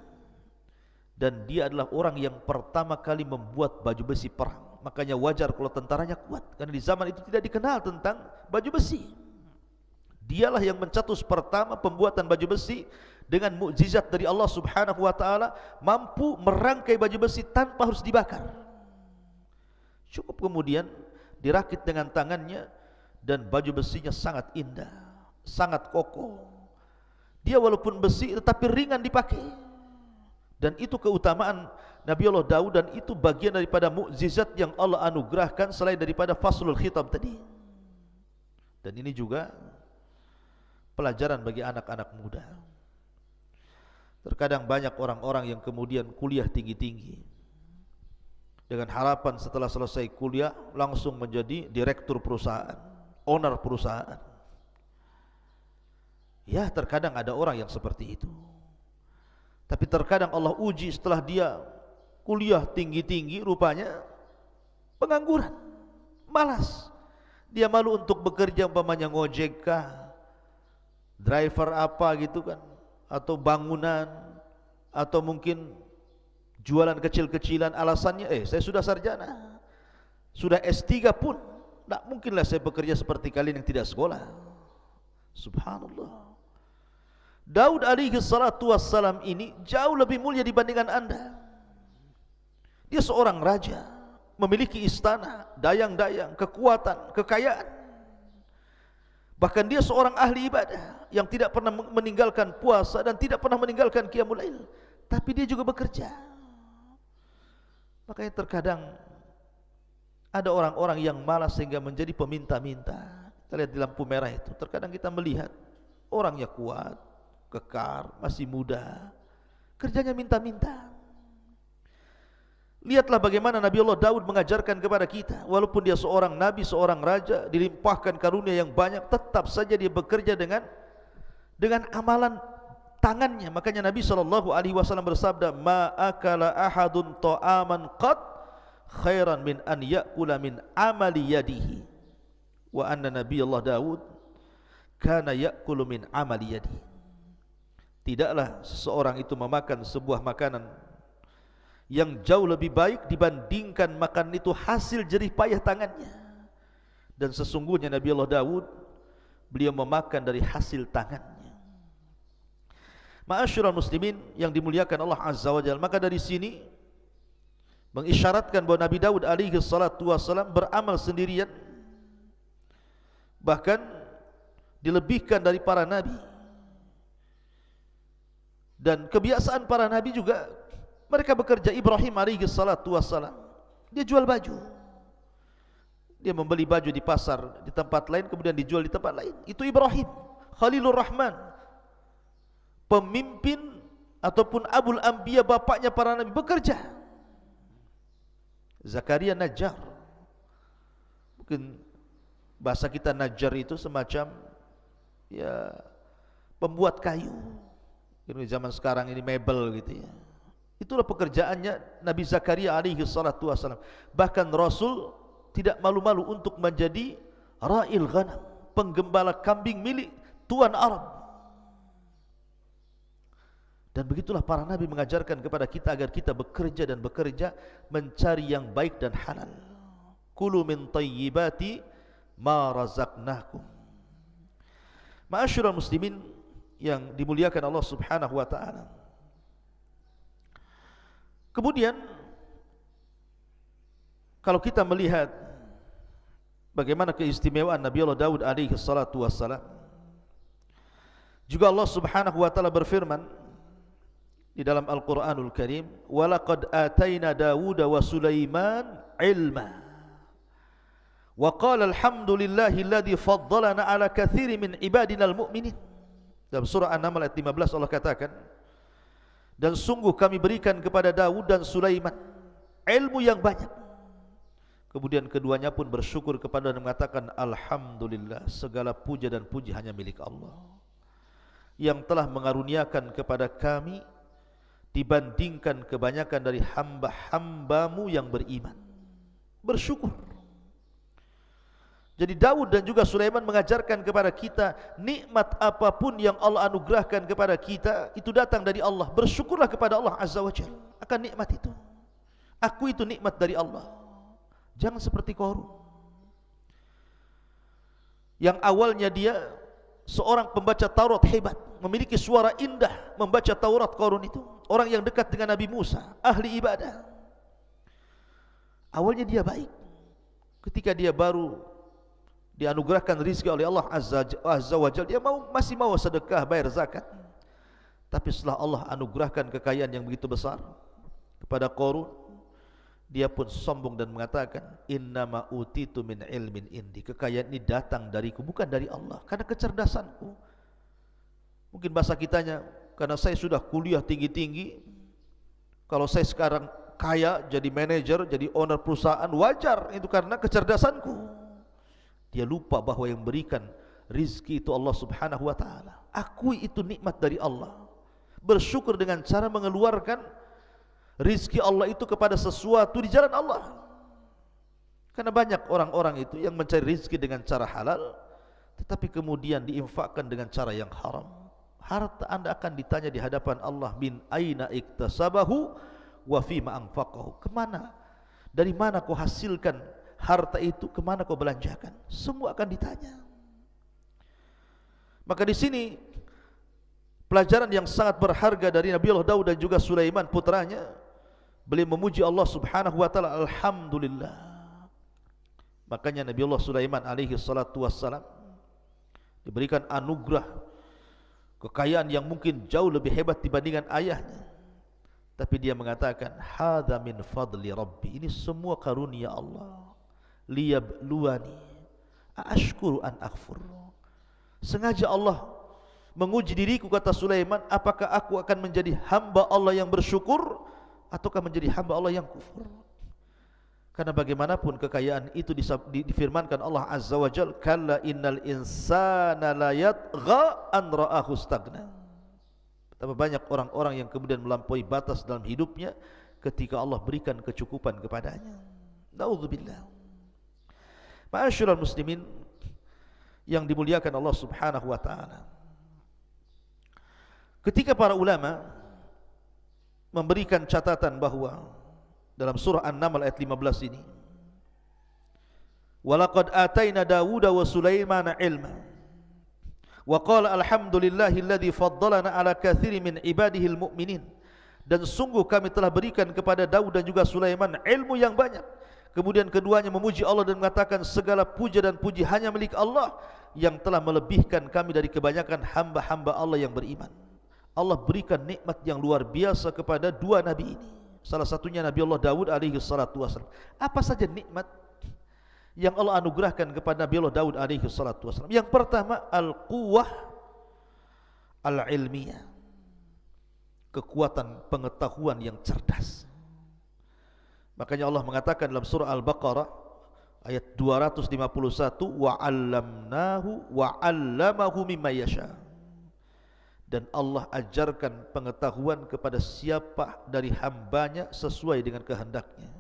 Dan dia adalah orang yang pertama kali membuat baju besi perang. Makanya wajar kalau tentaranya kuat, karena di zaman itu tidak dikenal tentang baju besi. Dialah yang mencetus pertama pembuatan baju besi dengan mukjizat dari Allah Subhanahu wa taala, mampu merangkai baju besi tanpa harus dibakar. Cukup kemudian dirakit dengan tangannya, dan baju besinya sangat indah, sangat kokoh. Dia walaupun besi tetapi ringan dipakai. Dan itu keutamaan Nabi Allah Daud, dan itu bagian daripada mukjizat yang Allah anugerahkan selain daripada faslul khitab tadi. Dan ini juga pelajaran bagi anak-anak muda. Terkadang banyak orang-orang yang kemudian kuliah tinggi-tinggi dengan harapan setelah selesai kuliah langsung menjadi direktur perusahaan, owner perusahaan. Ya, terkadang ada orang yang seperti itu. Tapi terkadang Allah uji setelah dia kuliah tinggi-tinggi, rupanya pengangguran, malas. Dia malu untuk bekerja, umpamanya ngojek kah, driver apa gitu kan, atau bangunan, atau mungkin jualan kecil-kecilan. Alasannya, saya sudah sarjana, sudah S3 pun, tak mungkinlah saya bekerja seperti kalian yang tidak sekolah. Subhanallah. Daud alaihi salatu wassalam ini jauh lebih mulia dibandingkan Anda. Dia seorang raja, memiliki istana, dayang-dayang, kekuatan, kekayaan. Bahkan dia seorang ahli ibadah yang tidak pernah meninggalkan puasa dan tidak pernah meninggalkan qiyamul lail. Tapi dia juga bekerja. Makanya terkadang ada orang-orang yang malas sehingga menjadi peminta-minta. Kita Kita lihat di lampu merah itu, terkadang kita melihat orangnya kuat, kekar, masih muda, kerjanya minta-minta. Lihatlah bagaimana Nabi Allah Daud mengajarkan kepada kita, walaupun dia seorang nabi, seorang raja, dilimpahkan karunia yang banyak, tetap saja dia bekerja dengan amalan tangannya. Makanya Nabi SAW bersabda, ma akala ahadun ta'aman qad khairan min an ya'kula min amali yadihi, wa anna Nabi Allah Daud kana ya'kulu min amali yadihi. Tidaklah seseorang itu memakan sebuah makanan yang jauh lebih baik dibandingkan makan itu hasil jerih payah tangannya. Dan sesungguhnya Nabi Allah Daud, beliau memakan dari hasil tangannya. Ma'asyiral muslimin yang dimuliakan Allah Azza wa Jalla, maka dari sini mengisyaratkan bahwa Nabi Daud alaihi salatu wassalam beramal sendirian, bahkan dilebihkan dari para nabi. Dan kebiasaan para nabi juga, mereka bekerja. Ibrahim alaihi salatu wassalam, dia jual baju. Dia membeli baju di pasar di tempat lain, kemudian dijual di tempat lain. Itu Ibrahim Khalilur Rahman, pemimpin ataupun Abul Anbiya, bapaknya para nabi, bekerja. Zakaria Najjar, mungkin bahasa kita Najjar itu semacam ya pembuat kayu. Ini zaman sekarang ini mebel gitu ya. Itulah pekerjaannya Nabi Zakaria alaihi salatu wassalam. Bahkan Rasul tidak malu-malu untuk menjadi ra'il ghanam, penggembala kambing milik tuan Arab. Dan begitulah para nabi mengajarkan kepada kita agar kita bekerja dan bekerja mencari yang baik dan halal. Kulu min tayyibati ma razaqnakum. Ma'asyiral muslimin yang dimuliakan Allah Subhanahu wa taala. Kemudian kalau kita melihat bagaimana keistimewaan Nabi Allah Daud alaihi salatu wassalam, juga Allah Subhanahu wa taala berfirman di dalam Al-Qur'anul Karim, wa laqad atayna Dawuda wa Sulaiman ilma wa qala alhamdulillahi alladhi faddalana ala katsirin min ibadinal mu'minin. Dalam surah An-Naml ayat 15 Allah katakan, dan sungguh kami berikan kepada Daud dan Sulaiman ilmu yang banyak. Kemudian keduanya pun bersyukur kepada dan mengatakan, alhamdulillah, segala puja dan puji hanya milik Allah yang telah mengaruniakan kepada kami dibandingkan kebanyakan dari hamba-hambamu yang beriman. Bersyukur. Jadi Daud dan juga Sulaiman mengajarkan kepada kita, nikmat apapun yang Allah anugerahkan kepada kita, itu datang dari Allah. Bersyukurlah kepada Allah Azza wa Jalla akan nikmat itu. Aku itu nikmat dari Allah. Jangan seperti Qarun, yang awalnya dia seorang pembaca Taurat hebat, memiliki suara indah membaca Taurat. Qarun itu orang yang dekat dengan Nabi Musa, ahli ibadah. Awalnya dia baik. Ketika dia baru dianugerahkan rizki oleh Allah Azza wa Jalla, dia masih mau sedekah, bayar zakat. Tapi setelah Allah anugerahkan kekayaan yang begitu besar kepada Qarun, dia pun sombong dan mengatakan, innama utitu min ilmin indi, kekayaan ini datang dariku, bukan dari Allah, karena kecerdasanku. Mungkin bahasa kitanya, karena saya sudah kuliah tinggi-tinggi, kalau saya sekarang kaya, jadi manajer, jadi owner perusahaan, wajar, itu karena kecerdasanku. Dia lupa bahwa yang berikan rizki itu Allah Subhanahu wa ta'ala. Akui itu nikmat dari Allah. Bersyukur dengan cara mengeluarkan rizki Allah itu kepada sesuatu di jalan Allah. Karena banyak orang-orang itu yang mencari rizki dengan cara halal, tetapi kemudian diinfakkan dengan cara yang haram. Harta anda akan ditanya di hadapan Allah, min aina iktasabahu wa fima anfaqahu. Kemana? Dari mana kau hasilkan harta itu, kemana kau belanjakan? Semua akan ditanya. Maka di sini pelajaran yang sangat berharga dari Nabi Allah Daud dan juga Sulaiman putranya. Beliau memuji Allah Subhanahu wa taala, alhamdulillah. Makanya Nabi Allah Sulaiman alaihi salatu wassalam diberikan anugerah kekayaan yang mungkin jauh lebih hebat dibandingkan ayahnya. Tapi dia mengatakan, hadza min fadli rabbi, ini semua karunia Allah. Liyabluwani Ashkuru an akfur. Sengaja Allah menguji diriku, kata Sulaiman, apakah aku akan menjadi hamba Allah yang bersyukur ataukah menjadi hamba Allah yang kufur. Karena bagaimanapun kekayaan itu difirmankan Allah Azza wa Jalla, kalla innal insana la yatgha an ra'ahu stagna. Betapa banyak orang-orang yang kemudian melampaui batas dalam hidupnya ketika Allah berikan kecukupan kepadanya. Na'udzubillah. Ma'asyiral muslimin yang dimuliakan Allah Subhanahu wa taala. Ketika para ulama memberikan catatan bahwa dalam surah An-Naml ayat 15 ini, walaqad ataina Dawuda wa Sulaimana ilma wa qala alhamdulillahilladzi faddalana ala katsirin min ibadihil mu'minin, dan sungguh kami telah berikan kepada Daud dan juga Sulaiman ilmu yang banyak. Kemudian keduanya memuji Allah dan mengatakan segala puja dan puji hanya milik Allah yang telah melebihkan kami dari kebanyakan hamba-hamba Allah yang beriman. Allah berikan nikmat yang luar biasa kepada dua nabi ini. Salah satunya Nabi Allah Daud alaihi salatu wasallam. Apa saja nikmat yang Allah anugerahkan kepada Nabi Allah Daud alaihi salatu wasallam? Yang pertama, al-quwwah al-ilmiyah, kekuatan pengetahuan yang cerdas. Makanya Allah mengatakan dalam surah Al-Baqarah ayat 251, wa 'allamnahu wa 'allamahu mimma yasha. Dan Allah ajarkan pengetahuan kepada siapa dari hambanya sesuai dengan kehendaknya.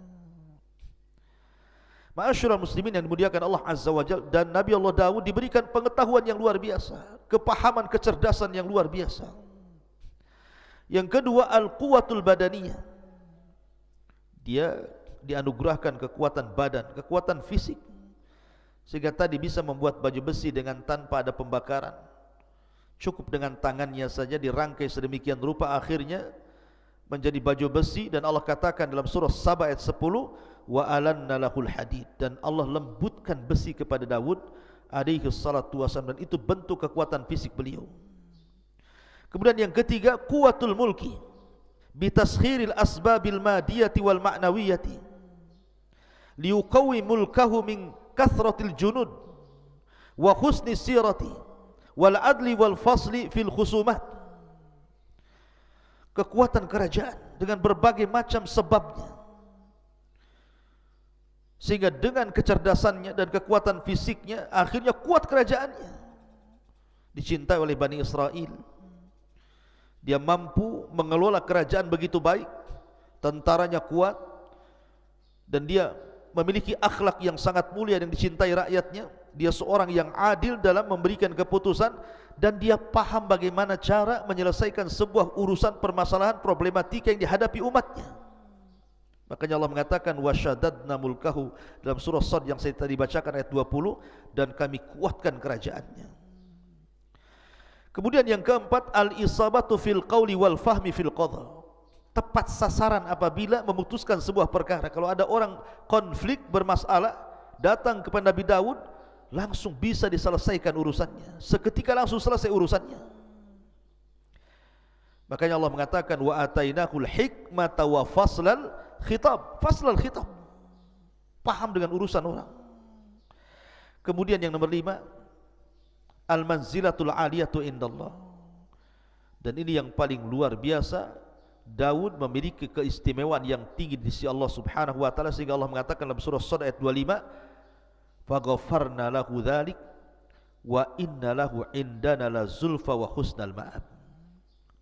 Ma'asyiral muslimin yang dimuliakan Allah Azza wa Jalla, dan Nabi Allah Daud diberikan pengetahuan yang luar biasa, kepahaman, kecerdasan yang luar biasa. Yang kedua, al-quwatul badaniyah. Dia dianugerahkan kekuatan badan, kekuatan fisik, sehingga tadi bisa membuat baju besi dengan tanpa ada pembakaran. Cukup dengan tangannya saja dirangkai sedemikian rupa, akhirnya menjadi baju besi. Dan Allah katakan dalam surah Saba ayat 10, wa alanna lahul hadid, dan Allah lembutkan besi kepada Daud alaihi salatu wasallam, dan itu bentuk kekuatan fisik beliau. Kemudian yang ketiga, quwwatul mulki bitaskhiril asbabil madiyati wal ma'nawiyati liuqawi mulkahu min kathratil junud wa husni sirati wal adli wal fasli fil khusumat. Kekuatan kerajaan dengan berbagai macam sebabnya, sehingga dengan kecerdasannya dan kekuatan fisiknya akhirnya kuat kerajaannya, dicintai oleh Bani Israel. Dia mampu mengelola kerajaan begitu baik, tentaranya kuat, dan dia memiliki akhlak yang sangat mulia dan dicintai rakyatnya. Dia seorang yang adil dalam memberikan keputusan, dan dia paham bagaimana cara menyelesaikan sebuah urusan, permasalahan, problematika yang dihadapi umatnya. Makanya Allah mengatakan wasyadadna mulkahu dalam surah Sad yang saya tadi bacakan ayat 20, dan kami kuatkan kerajaannya. Kemudian yang keempat, al-isabatu fil qawli wal fahmi fil qadha. Tepat sasaran apabila memutuskan sebuah perkara. Kalau ada orang konflik, bermasalah, datang kepada Nabi Daud, langsung bisa diselesaikan urusannya, seketika langsung selesai urusannya. Makanya Allah mengatakan wa atainahul hikmata wa faslal khitab. Faslal khitab, paham dengan urusan orang. Kemudian yang nomor 5, al-manzilatul aliyatu indallah. Dan ini yang paling luar biasa, Daud memiliki keistimewaan yang tinggi di sisi Allah Subhanahu wa taala, sehingga Allah mengatakan dalam surah Sad ayat 25, faghfarna lahu dzalik wa inna lahu indana la zulfa wa husnal ma'ab.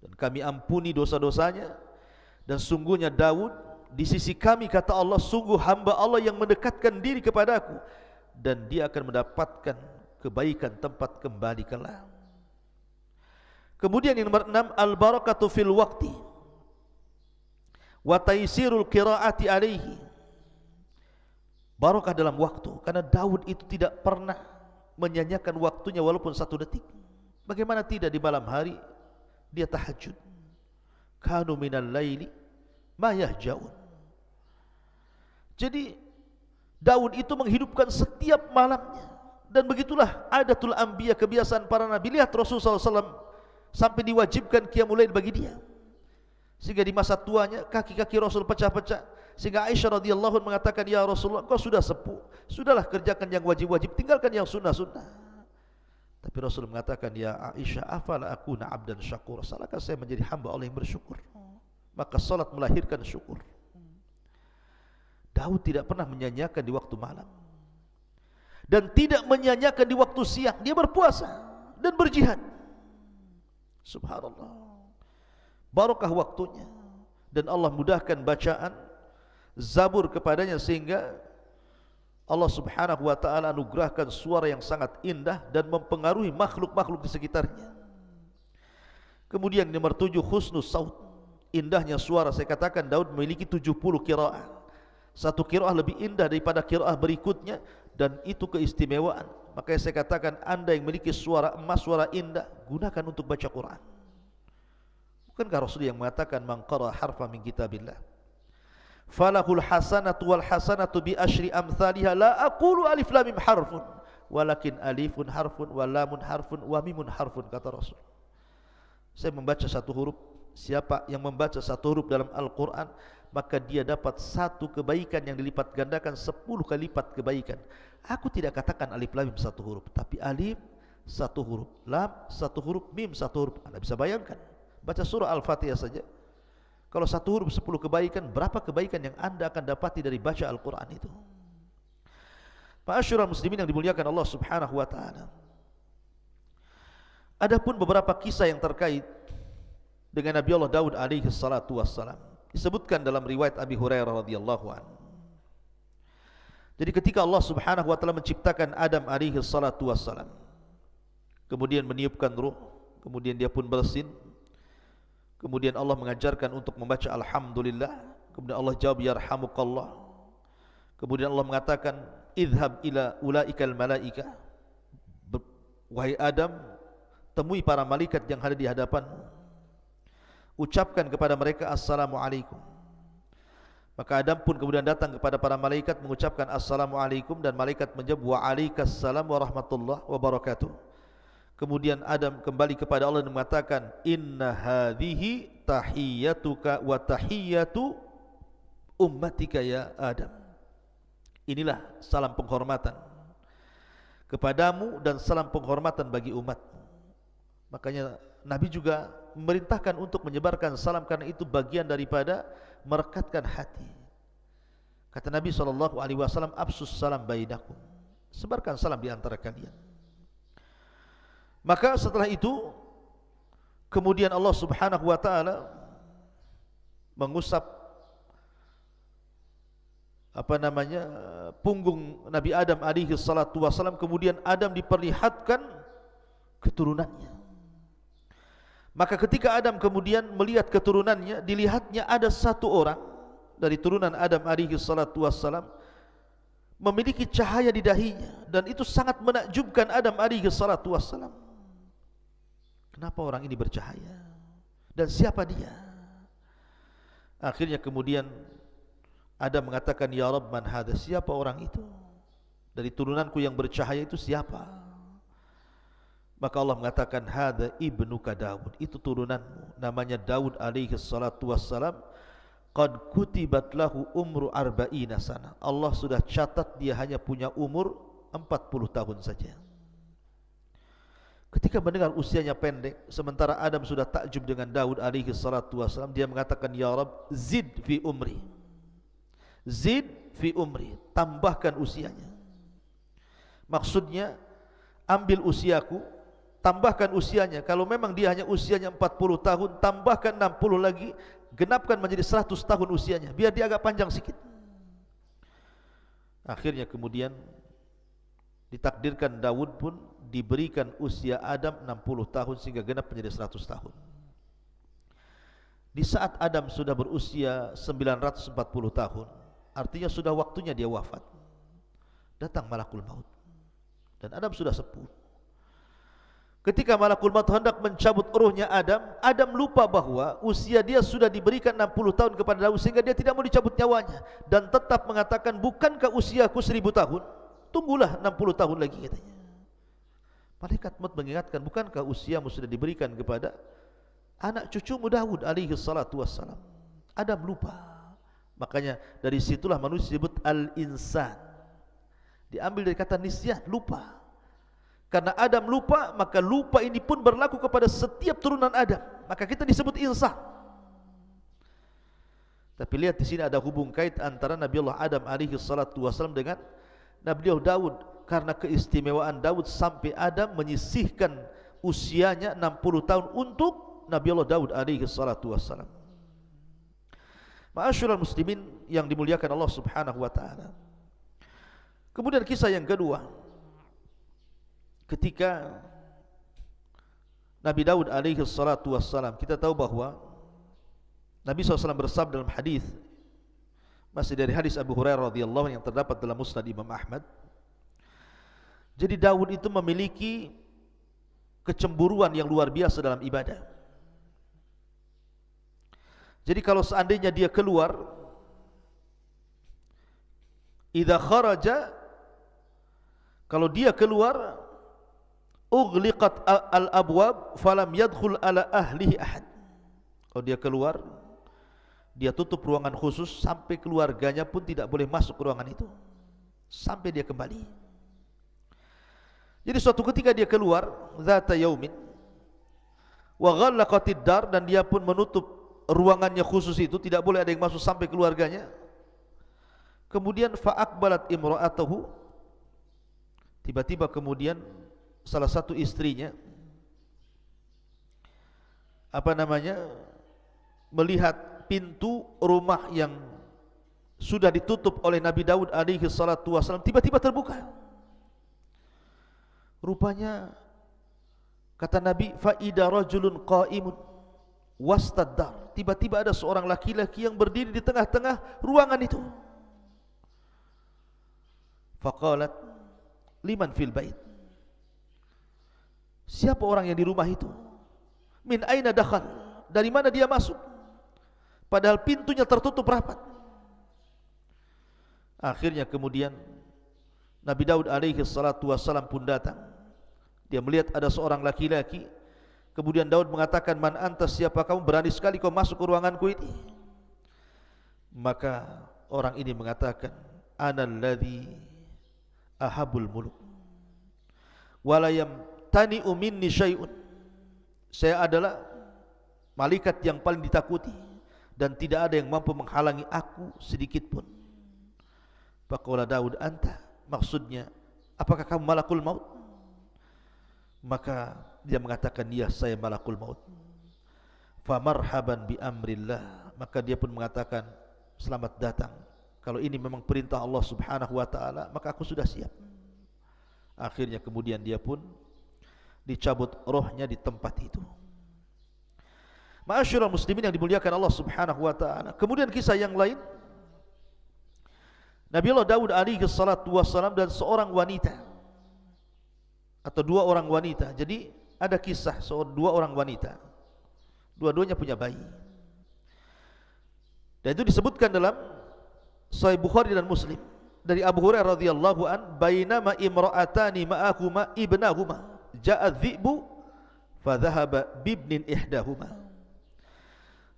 Dan kami ampuni dosa-dosanya, dan sungguhnya Daud di sisi kami, kata Allah, sungguh hamba Allah yang mendekatkan diri kepadaku, dan dia akan mendapatkan kebaikan tempat kembali kelak. Kemudian yang nomor 6, al-barakatu fil waqti wa taysirul qiraati alaihi. Barakah dalam waktu, karena Daud itu tidak pernah menyanyiakan waktunya walaupun 1 detik. Bagaimana tidak di malam hari dia tahajud. Kanu minal laili ma yahjaun. Jadi Daud itu menghidupkan setiap malamnya. Dan begitulah adatul anbiya, kebiasaan para nabi. Lihat Rasulullah SAW sampai diwajibkan qiyamul lail bagi dia, sehingga di masa tuanya kaki-kaki Rasul pecah-pecah, Sehingga Aisyah radhiyallahu anha mengatakan, ya Rasulullah, engkau sudah sepuh, sudahlah kerjakan yang wajib-wajib, tinggalkan yang sunnah-sunnah. Tapi Rasul mengatakan, ya Aisyah, afala akuna abdan syakur, salahkah saya menjadi hamba Allah yang bersyukur? Maka salat melahirkan syukur. Daud tidak pernah menyanyiakan di waktu malam, dan tidak menyanyiakan di waktu siang. Dia berpuasa dan berjihad. Subhanallah, barakah waktunya. Dan Allah mudahkan bacaan Zabur kepadanya, sehingga Allah subhanahu wa ta'ala anugerahkan suara yang sangat indah dan mempengaruhi makhluk-makhluk di sekitarnya. Kemudian nomor 7, husnus saut, indahnya suara. Saya katakan Daud memiliki 70 qiraah. Satu qiraah lebih indah daripada qiraah berikutnya, dan itu keistimewaan. Makanya saya katakan, anda yang memiliki suara emas, suara indah, gunakan untuk baca Quran. Bukankah Rasul yang mengatakan, man qara harfa min kitabillah falahul hasanatu wal hasanatu bi asyri amsalihha, la aqulu alif lam mim harfun walakin alifun harfun wa lamun harfun wa mimun harfun, kata Rasul. Saya membaca satu huruf, siapa yang membaca satu huruf dalam Al-Quran, maka dia dapat satu kebaikan yang dilipat gandakan 10 kali lipat kebaikan. Aku tidak katakan alif lam mim satu huruf, tapi alif satu huruf, lam satu huruf, mim satu huruf. Anda bisa bayangkan, baca surah Al-Fatihah saja, kalau satu huruf 10 kebaikan, berapa kebaikan yang anda akan dapati dari baca Al-Quran itu. Ma'asyiral muslimin yang dimuliakan Allah subhanahu wa ta'ala, adapun beberapa kisah yang terkait dengan Nabi Allah Daud alaihi salatu wassalam disebutkan dalam riwayat Abi Hurairah radhiyallahu anhu. Jadi ketika Allah subhanahu wa ta'ala menciptakan Adam alaihi salatu wassalam, kemudian meniupkan ruh, kemudian dia pun bersin, kemudian Allah mengajarkan untuk membaca Alhamdulillah, kemudian Allah jawab yarhamukallah, kemudian Allah mengatakan idhab ila ulaikal malaika, wahai Adam, temui para malaikat yang ada di hadapan, ucapkan kepada mereka assalamualaikum. Maka Adam pun kemudian datang kepada para malaikat mengucapkan assalamualaikum, dan malaikat menjawab waalaikumsalam warahmatullahi wabarakatuh. Kemudian Adam kembali kepada Allah dan mengatakan, inna hadhihi tahiyyatuka wa tahiyyatu ummatika ya Adam. Inilah salam penghormatan kepadamu dan salam penghormatan bagi umatmu. Makanya Nabi juga memerintahkan untuk menyebarkan salam, karena itu bagian daripada merekatkan hati. Kata Nabi SAW, absus salam bainakum, sebarkan salam di antara kalian. Maka setelah itu kemudian Allah subhanahu wa ta'ala mengusap punggung Nabi Adam alaihi salatu wassalam. Kemudian Adam diperlihatkan keturunannya. Maka ketika Adam kemudian melihat keturunannya, dilihatnya ada satu orang dari turunan Adam alaihi salatu wassalam memiliki cahaya di dahinya, dan itu sangat menakjubkan Adam alaihi salatu wassalam. Kenapa orang ini bercahaya? Dan siapa dia? Akhirnya kemudian Adam mengatakan, ya Rabb, man hadha, siapa orang itu? Dari turunanku yang bercahaya itu siapa? Maka Allah mengatakan, hadha ibnuka Daud, itu turunanmu, namanya Daud alaihi salatu wassalam. Qad kutibat lahu umru arba'ina sana, Allah sudah catat dia hanya punya umur 40 tahun saja. Ketika mendengar usianya pendek, sementara Adam sudah takjub dengan Daud alaihi salatu wassalam, dia mengatakan, ya Rabb, zid fi umri, zid fi umri, tambahkan usianya. Maksudnya, ambil usiaku, tambahkan usianya. Kalau memang dia hanya usianya 40 tahun, tambahkan 60 lagi, genapkan menjadi 100 tahun usianya, biar dia agak panjang sedikit. Akhirnya kemudian ditakdirkan Daud pun diberikan usia Adam 60 tahun sehingga genap menjadi 100 tahun. Di saat Adam sudah berusia 940 tahun, artinya sudah waktunya dia wafat, datang malakul maut, dan Adam sudah sepuh. Ketika malakul maut hendak mencabut ruhnya Adam, Adam lupa bahwa usia dia sudah diberikan 60 tahun kepada Daud, sehingga dia tidak mau dicabut nyawanya, dan tetap mengatakan, bukankah usiaku 1000 tahun? Tunggulah 60 tahun lagi, katanya. Malaikat maut mengingatkan, bukankah usiamu sudah diberikan kepada anak cucumu Daud alaihi salatu wassalam? Adam lupa. Makanya dari situlah manusia disebut al-insan. Diambil dari kata nisyan, lupa. Karena Adam lupa, maka lupa ini pun berlaku kepada setiap turunan Adam. Maka kita disebut insan. Tapi lihat di sini ada hubung kait antara Nabi Allah Adam alaihi salatu wasallam dengan Nabi Allah Daud. Karena keistimewaan Daud sampai Adam menyisihkan usianya 60 tahun untuk Nabi Allah Daud alaihi salatu wasallam. Ma'asyiral muslimin yang dimuliakan Allah Subhanahu wa taala. Kemudian kisah yang kedua, ketika Nabi Daud alaihi salatu wassalam, kita tahu bahwa Nabi SAW bersabda dalam hadis, masih dari hadis Abu Hurairah radhiyallahu anhu yang terdapat dalam Musnad Imam Ahmad. Jadi Daud itu memiliki kecemburuan yang luar biasa dalam ibadah. Jadi kalau seandainya dia keluar, idza kharaja, kalau dia keluar, ughliqat al-abwab falam yadkhul ala ahlihi ahad. Kalau dia keluar, dia tutup ruangan khusus sampai keluarganya pun tidak boleh masuk ke ruangan itu sampai dia kembali. Jadi suatu ketika dia keluar, zata yaumin wa ghallaqatid dar, dan dia pun menutup ruangannya khusus itu, tidak boleh ada yang masuk sampai keluarganya. Kemudian fa'aqbalat imra'atuhu, tiba-tiba kemudian salah satu istrinya melihat pintu rumah yang sudah ditutup oleh Nabi Daud alaihi salatu wasallam tiba-tiba terbuka. Rupanya kata Nabi, fa'ida rajulun qa'imun wastaddar, tiba-tiba ada seorang laki-laki yang berdiri di tengah-tengah ruangan itu. Faqalat liman fil bait, siapa orang yang di rumah itu? Min aina dakhal, dari mana dia masuk? Padahal pintunya tertutup rapat. Akhirnya kemudian Nabi Daud alaihi salatu wassalam pun datang. Dia melihat ada seorang laki-laki. Kemudian Daud mengatakan, man antas, siapa kamu, berani sekali kau masuk ke ruanganku ini? Maka orang ini mengatakan, ana alladhi ahabul muluk wala yamtani'u minni syai'un, saya adalah malaikat yang paling ditakuti dan tidak ada yang mampu menghalangi aku sedikit pun. Faqala Daud, anta, maksudnya apakah kamu malakul maut? Maka dia mengatakan, ya, saya malakul maut. Fa marhaban bi amrillah, maka dia pun mengatakan, selamat datang, kalau ini memang perintah Allah Subhanahu wa taala, maka aku sudah siap. Akhirnya kemudian dia pun dicabut rohnya di tempat itu. Ma'asyiral muslimin yang dimuliakan Allah Subhanahu wa taala. Kemudian kisah yang lain, Nabi Allah Daud alaihi salatu wassalam dan seorang wanita atau dua orang wanita. Jadi ada kisah dua orang wanita, dua-duanya punya bayi. Dan itu disebutkan dalam Sahih Bukhari dan Muslim dari Abu Hurairah radhiyallahu an, bainama imra'atani ma'ahuma ibnahuma ja'a dhi'bu fa dhahaba bibnin ihdahuma.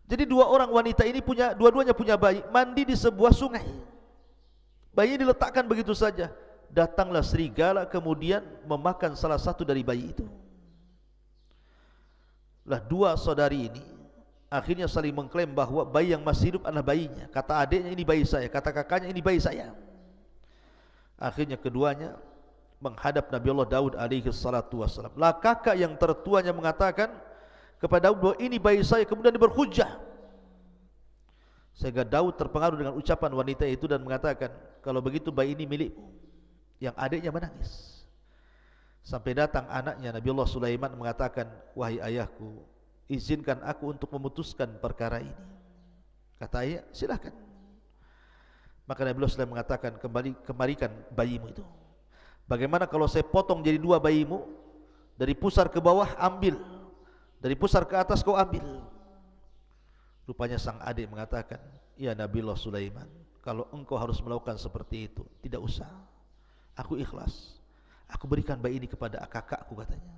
Jadi dua orang wanita ini dua-duanya punya bayi, mandi di sebuah sungai. Bayi diletakkan begitu saja. Datanglah serigala kemudian memakan salah satu dari bayi itu. Lah dua saudari ini akhirnya saling mengklaim bahwa bayi yang masih hidup adalah bayinya. Kata adiknya, ini bayi saya. Kata kakaknya, ini bayi saya. Akhirnya keduanya menghadap Nabi Allah Daud alaihi salatu wassalam. Lah kakak yang tertuanya mengatakan kepada Daud bahwa ini bayi saya, kemudian dia berhujjah. Sehingga Daud terpengaruh dengan ucapan wanita itu dan mengatakan, kalau begitu bayi ini milikmu. Yang adiknya menangis. Sampai datang anaknya Nabi Allah Sulaiman mengatakan, wahai ayahku, izinkan aku untuk memutuskan perkara ini. Kata ayah, silakan. Maka Nabi Allah Sulaiman mengatakan, kembalikan bayimu itu. Bagaimana kalau saya potong jadi dua bayimu, dari pusar ke bawah ambil, dari pusar ke atas kau ambil. Rupanya sang adik mengatakan, ya Nabi Allah Sulaiman, kalau engkau harus melakukan seperti itu, tidak usah, aku ikhlas. Aku berikan bayi ini kepada kakakku, katanya.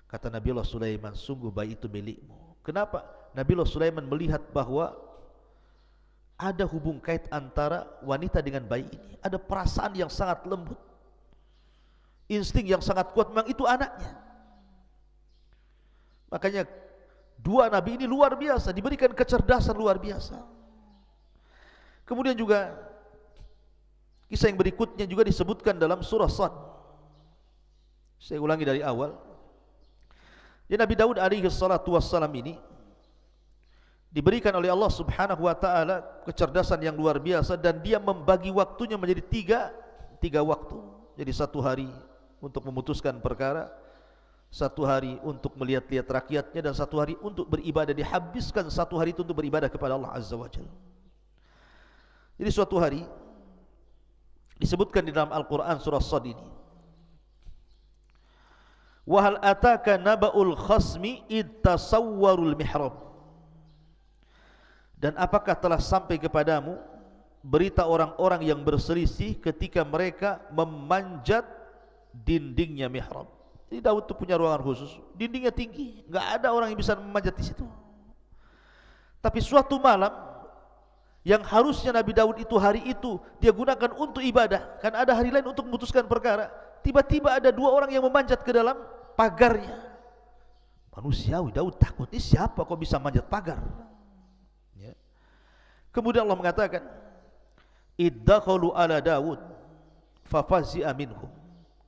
Kata Nabi Allah Sulaiman, sungguh bayi itu milikmu. Kenapa? Nabi Allah Sulaiman melihat bahwa ada hubung kait antara wanita dengan bayi ini. Ada perasaan yang sangat lembut, insting yang sangat kuat, memang itu anaknya. Makanya dua nabi ini luar biasa, diberikan kecerdasan luar biasa. Kemudian juga kisah yang berikutnya juga disebutkan dalam surah Sad. Saya ulangi dari awal. Ya, Nabi Daud alaihi salatu wassalam ini diberikan oleh Allah subhanahu wa ta'ala kecerdasan yang luar biasa, dan dia membagi waktunya menjadi tiga waktu. Jadi satu hari untuk memutuskan perkara, satu hari untuk melihat-lihat rakyatnya, dan satu hari untuk beribadah. Dihabiskan satu hari itu untuk beribadah kepada Allah azza wa jalla. Jadi suatu hari disebutkan di dalam Al-Quran surah Sad ini, wa hal ataka naba'ul khasmi id tasawwarul mihrab. Dan apakah telah sampai kepadamu berita orang-orang yang berselisih ketika mereka memanjat dindingnya mihrab. Jadi Daud itu punya ruangan khusus, dindingnya tinggi, enggak ada orang yang bisa memanjat di situ. Tapi suatu malam yang harusnya Nabi Daud itu hari itu dia gunakan untuk ibadah, kan ada hari lain untuk memutuskan perkara, tiba-tiba ada dua orang yang memanjat ke dalam pagarnya. Manusiawi, Daud takut, ini siapa kok bisa manjat pagar? Kemudian Allah mengatakan, iddakhalu ala Daud fafazi'a minhum.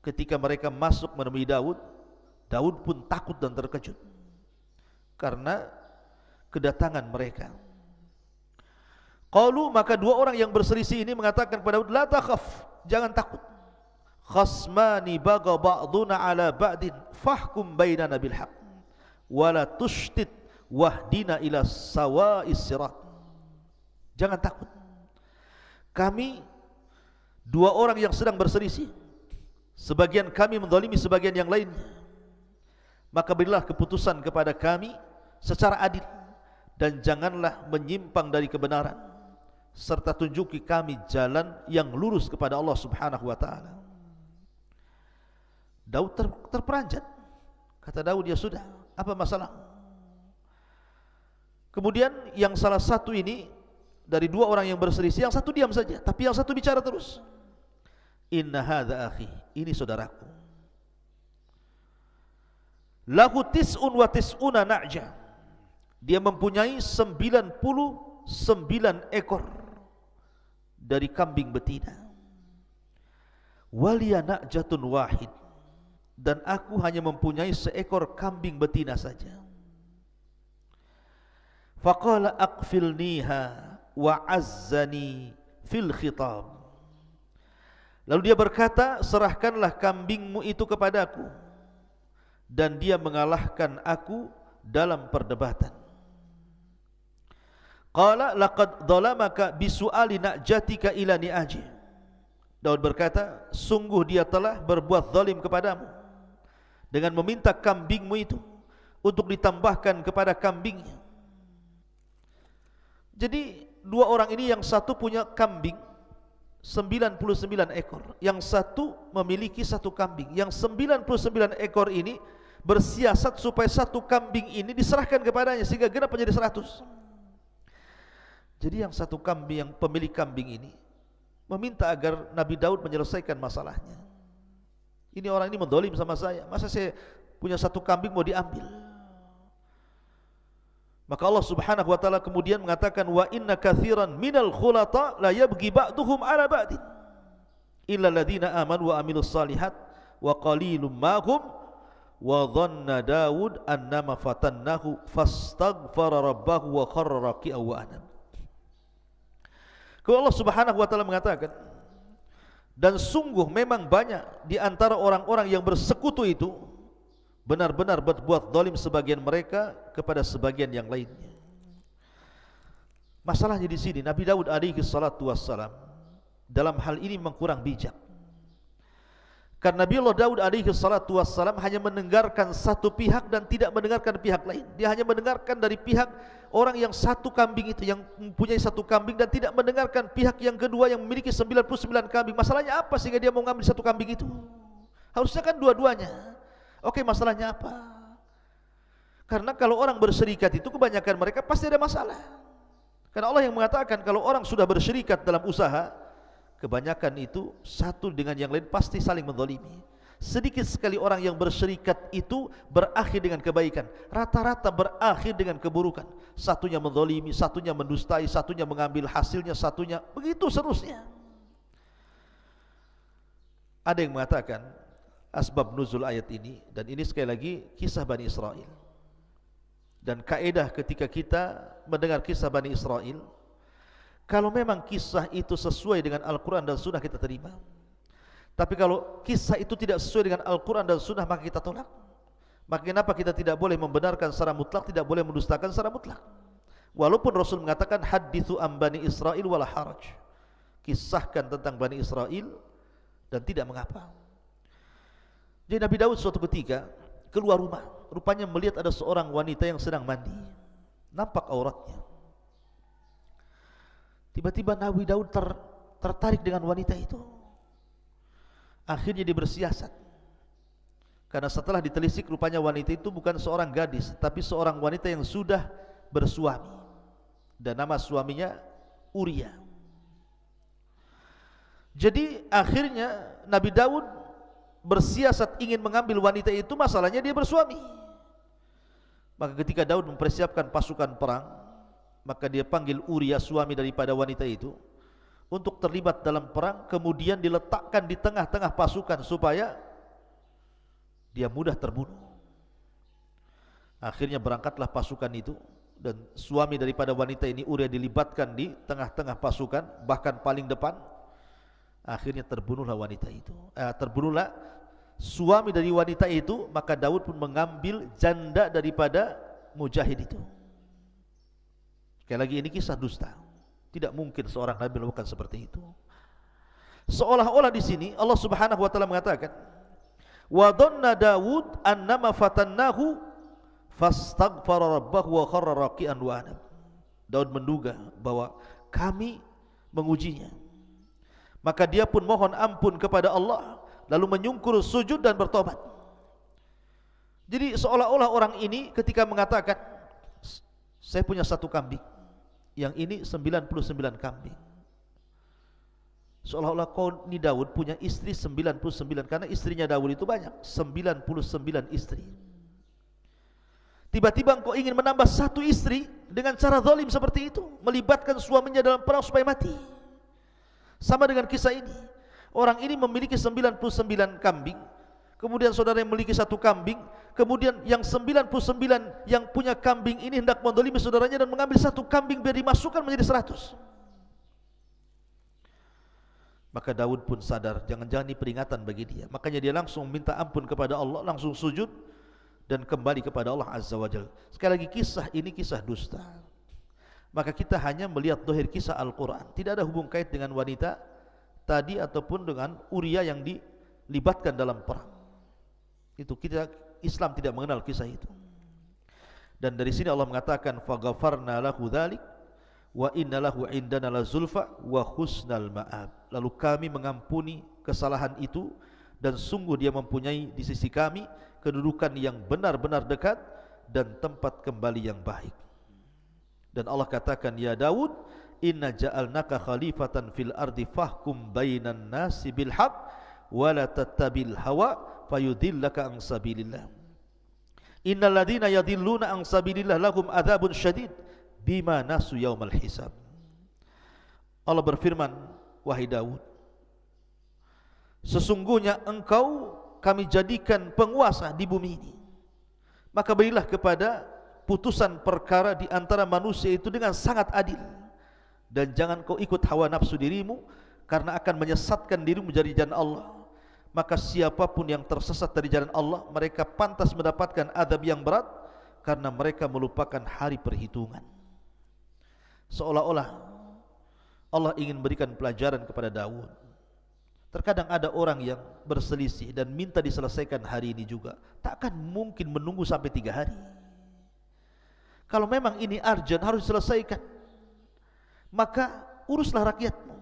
Ketika mereka masuk menemui Daud, Daud pun takut dan terkejut karena kedatangan mereka. Qalu, maka dua orang yang berselisih ini mengatakan kepada Daud, la takhaf, jangan takut. Khasmani baga ba'duna ala ba'din fahkum bainana bil haqq wa la tushtit wahdina ila sawa'is sirat. Jangan takut, kami dua orang yang sedang berselisih, sebagian kami menzalimi sebagian yang lainnya, maka berilah keputusan kepada kami secara adil, dan janganlah menyimpang dari kebenaran, serta tunjuki kami jalan yang lurus kepada Allah subhanahu wa ta'ala. Daud terperanjat. Kata Daud, ya sudah, apa masalah? Kemudian yang salah satu ini dari dua orang yang berselisih, yang satu diam saja, tapi yang satu bicara terus. Inna hadza akhi, ini saudaraku. Lahu tis'un wa tis'una na'ja. Dia mempunyai 99 ekor dari kambing betina. Waliya na'jatun wahid. Dan aku hanya mempunyai seekor kambing betina saja. Faqala aqfilniha wa azzani fil khitab. Lalu dia berkata, serahkanlah kambingmu itu kepadaku, dan dia mengalahkan aku dalam perdebatan. Qala laqad dhalamaka bisu'ali na'jatika ila ni'aji. Daud berkata, sungguh dia telah berbuat zalim kepadamu dengan meminta kambingmu itu untuk ditambahkan kepada kambingnya. Jadi dua orang ini, yang satu punya kambing 99 ekor, yang satu memiliki satu kambing. Yang 99 ekor ini bersiasat supaya satu kambing ini diserahkan kepadanya sehingga genap menjadi 100. Jadi yang satu kambing, yang pemilik kambing ini meminta agar Nabi Daud menyelesaikan masalahnya. Ini orang ini mendolim sama saya, masa saya punya satu kambing mau diambil? Maka Allah subhanahu wa ta'ala kemudian mengatakan, wa inna kathiran minal khulata la yabghi ba'duhum ala ba'din illa alladhina amanu wa amilus salihat wa qalilum mahum wa dhanna Daud annama fatannahu fastaghfara rabbahu wa kharra raki'an wa anam. Kalau Allah subhanahu wa ta'ala mengatakan, dan sungguh memang banyak di antara orang-orang yang bersekutu itu benar-benar berbuat zalim sebagian mereka kepada sebagian yang lainnya. Masalahnya di sini Nabi Daud alaihi salatu wassalam dalam hal ini memang kurang bijak. Karena Nabi Allah Daud alaihi salatu wassalam hanya mendengarkan satu pihak dan tidak mendengarkan pihak lain. Dia hanya mendengarkan dari pihak orang yang satu kambing itu, yang mempunyai satu kambing, dan tidak mendengarkan pihak yang kedua yang memiliki 99 kambing. Masalahnya apa sehingga dia mau mengambil satu kambing itu? Harusnya kan dua-duanya. Oke, masalahnya apa? Karena kalau orang berserikat itu kebanyakan mereka pasti ada masalah. Karena Allah yang mengatakan kalau orang sudah bersyirikat dalam usaha, kebanyakan itu satu dengan yang lain pasti saling menzalimi. Sedikit sekali orang yang bersyirikat itu berakhir dengan kebaikan, rata-rata berakhir dengan keburukan. Satunya menzalimi, satunya mendustai, satunya mengambil hasilnya, satunya begitu seterusnya. Ada yang mengatakan asbab nuzul ayat ini, dan ini sekali lagi kisah Bani Israel. Dan kaedah ketika kita mendengar kisah Bani Israel, kalau memang kisah itu sesuai dengan Al-Quran dan Sunnah kita terima. Tapi kalau kisah itu tidak sesuai dengan Al-Quran dan Sunnah maka kita tolak. Maka kenapa kita tidak boleh membenarkan secara mutlak, tidak boleh mendustakan secara mutlak? Walaupun Rasul mengatakan hadithu am Bani Israel wala haraj, kisahkan tentang Bani Israel dan tidak mengapa. Jadi Nabi Daud suatu ketika keluar rumah, rupanya melihat ada seorang wanita yang sedang mandi, nampak auratnya. Tiba-tiba Nabi Daud tertarik dengan wanita itu. Akhirnya dia bersiasat, karena setelah ditelisik rupanya wanita itu bukan seorang gadis, tapi seorang wanita yang sudah bersuami, dan nama suaminya Uria. Jadi akhirnya Nabi Daud bersiasat ingin mengambil wanita itu, masalahnya dia bersuami. Maka ketika Daud mempersiapkan pasukan perang, maka dia panggil Uria, suami daripada wanita itu, untuk terlibat dalam perang, kemudian diletakkan di tengah-tengah pasukan supaya dia mudah terbunuh. Akhirnya berangkatlah pasukan itu, dan suami daripada wanita ini Uria dilibatkan di tengah-tengah pasukan, bahkan paling depan. Akhirnya terbunuhlah wanita itu, terbunuhlah suami dari wanita itu. Maka Daud pun mengambil janda daripada mujahid itu. Sekali lagi ini kisah dusta. Tidak mungkin seorang nabi melakukan seperti itu. Seolah-olah di sini Allah Subhanahu wa taala mengatakan, wa dhanna Daud annama fatannahu fastaghfara rabbahu wa kharra raqian wa anab. Daud menduga bahwa kami mengujinya, maka dia pun mohon ampun kepada Allah, lalu menyungkur sujud dan bertobat. Jadi seolah-olah orang ini ketika mengatakan, saya punya satu kambing, yang ini 99 kambing. Seolah-olah kau ni Daud punya istri 99, karena istrinya Daud itu banyak, 99 istri. Tiba-tiba engkau ingin menambah satu istri dengan cara zalim seperti itu, melibatkan suaminya dalam perang supaya mati. Sama dengan kisah ini, orang ini memiliki 99 kambing, kemudian saudara yang memiliki satu kambing, kemudian yang 99 yang punya kambing ini hendak menzalimi saudaranya dan mengambil satu kambing biar dimasukkan menjadi 100. Maka Daud pun sadar, jangan-jangan ini peringatan bagi dia. Makanya dia langsung minta ampun kepada Allah, langsung sujud dan kembali kepada Allah Azza wa Jalla. Sekali lagi kisah ini kisah dusta. Maka kita hanya melihat zahir kisah Al-Quran, tidak ada hubung kait dengan wanita tadi ataupun dengan Uria yang dilibatkan dalam perang. Itu kita, Islam tidak mengenal kisah itu. Dan dari sini Allah mengatakan faghafarna lahu dzalik wa inna lahu indana lazulfa wa husnal ma'ab. Lalu kami mengampuni kesalahan itu, dan sungguh dia mempunyai di sisi kami kedudukan yang benar-benar dekat dan tempat kembali yang baik. Dan Allah katakan, ya Daud, inna ja'alnaka khalifatan fil ardi fahkum bainan nasi bil haq wa la tattabil hawa fayudillaka an sabilillah. Innal ladzina yadilluna an sabilillah lahum adzabun syadid bima nasu yaumal hisab. Allah berfirman, wahai Daud, sesungguhnya engkau kami jadikan penguasa di bumi ini, maka berilah kepada putusan perkara di antara manusia itu dengan sangat adil, dan jangan kau ikut hawa nafsu dirimu, karena akan menyesatkan dirimu dari jalan Allah. Maka siapapun yang tersesat dari jalan Allah, mereka pantas mendapatkan azab yang berat, karena mereka melupakan hari perhitungan. Seolah-olah Allah ingin berikan pelajaran kepada Daud. Terkadang ada orang yang berselisih dan minta diselesaikan hari ini juga, takkan mungkin menunggu sampai 3 hari. Kalau memang ini urgent, harus diselesaikan, maka uruslah rakyatmu.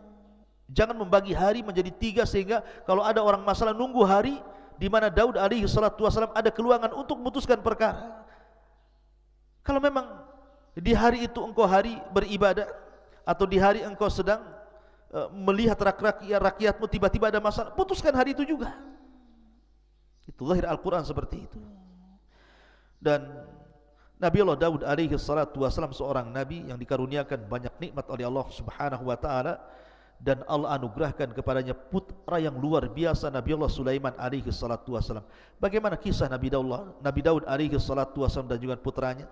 Jangan membagi hari menjadi 3 sehingga kalau ada orang masalah nunggu hari di mana Daud alaihi salatu wasallam ada keluangan untuk memutuskan perkara. Kalau memang di hari itu engkau hari beribadah, atau di hari engkau sedang melihat rakyatmu tiba-tiba ada masalah, putuskan hari itu juga. Itu zahir Al-Quran seperti itu. Dan Nabi Allah Daud alaihi salatu wassalam seorang nabi yang dikaruniakan banyak nikmat oleh Allah Subhanahu wa taala, dan Allah anugerahkan kepadanya putra yang luar biasa, Nabi Allah Sulaiman alaihi salatu wassalam. Bagaimana kisah Nabi Daud alaihi salatu wassalam dan juga putranya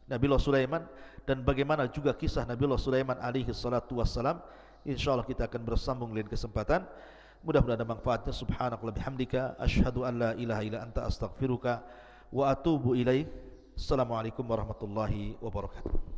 Nabi Allah Sulaiman, dan bagaimana juga kisah Nabi Allah Sulaiman alaihi salatu wassalam, insyaallah kita akan bersambung lain kesempatan. Mudah-mudahan ada manfaatnya. Subhanakallah bihamdika asyhadu an la ilaha illa anta astaghfiruka wa atubu ilaik. Assalamualaikum warahmatullahi wabarakatuh.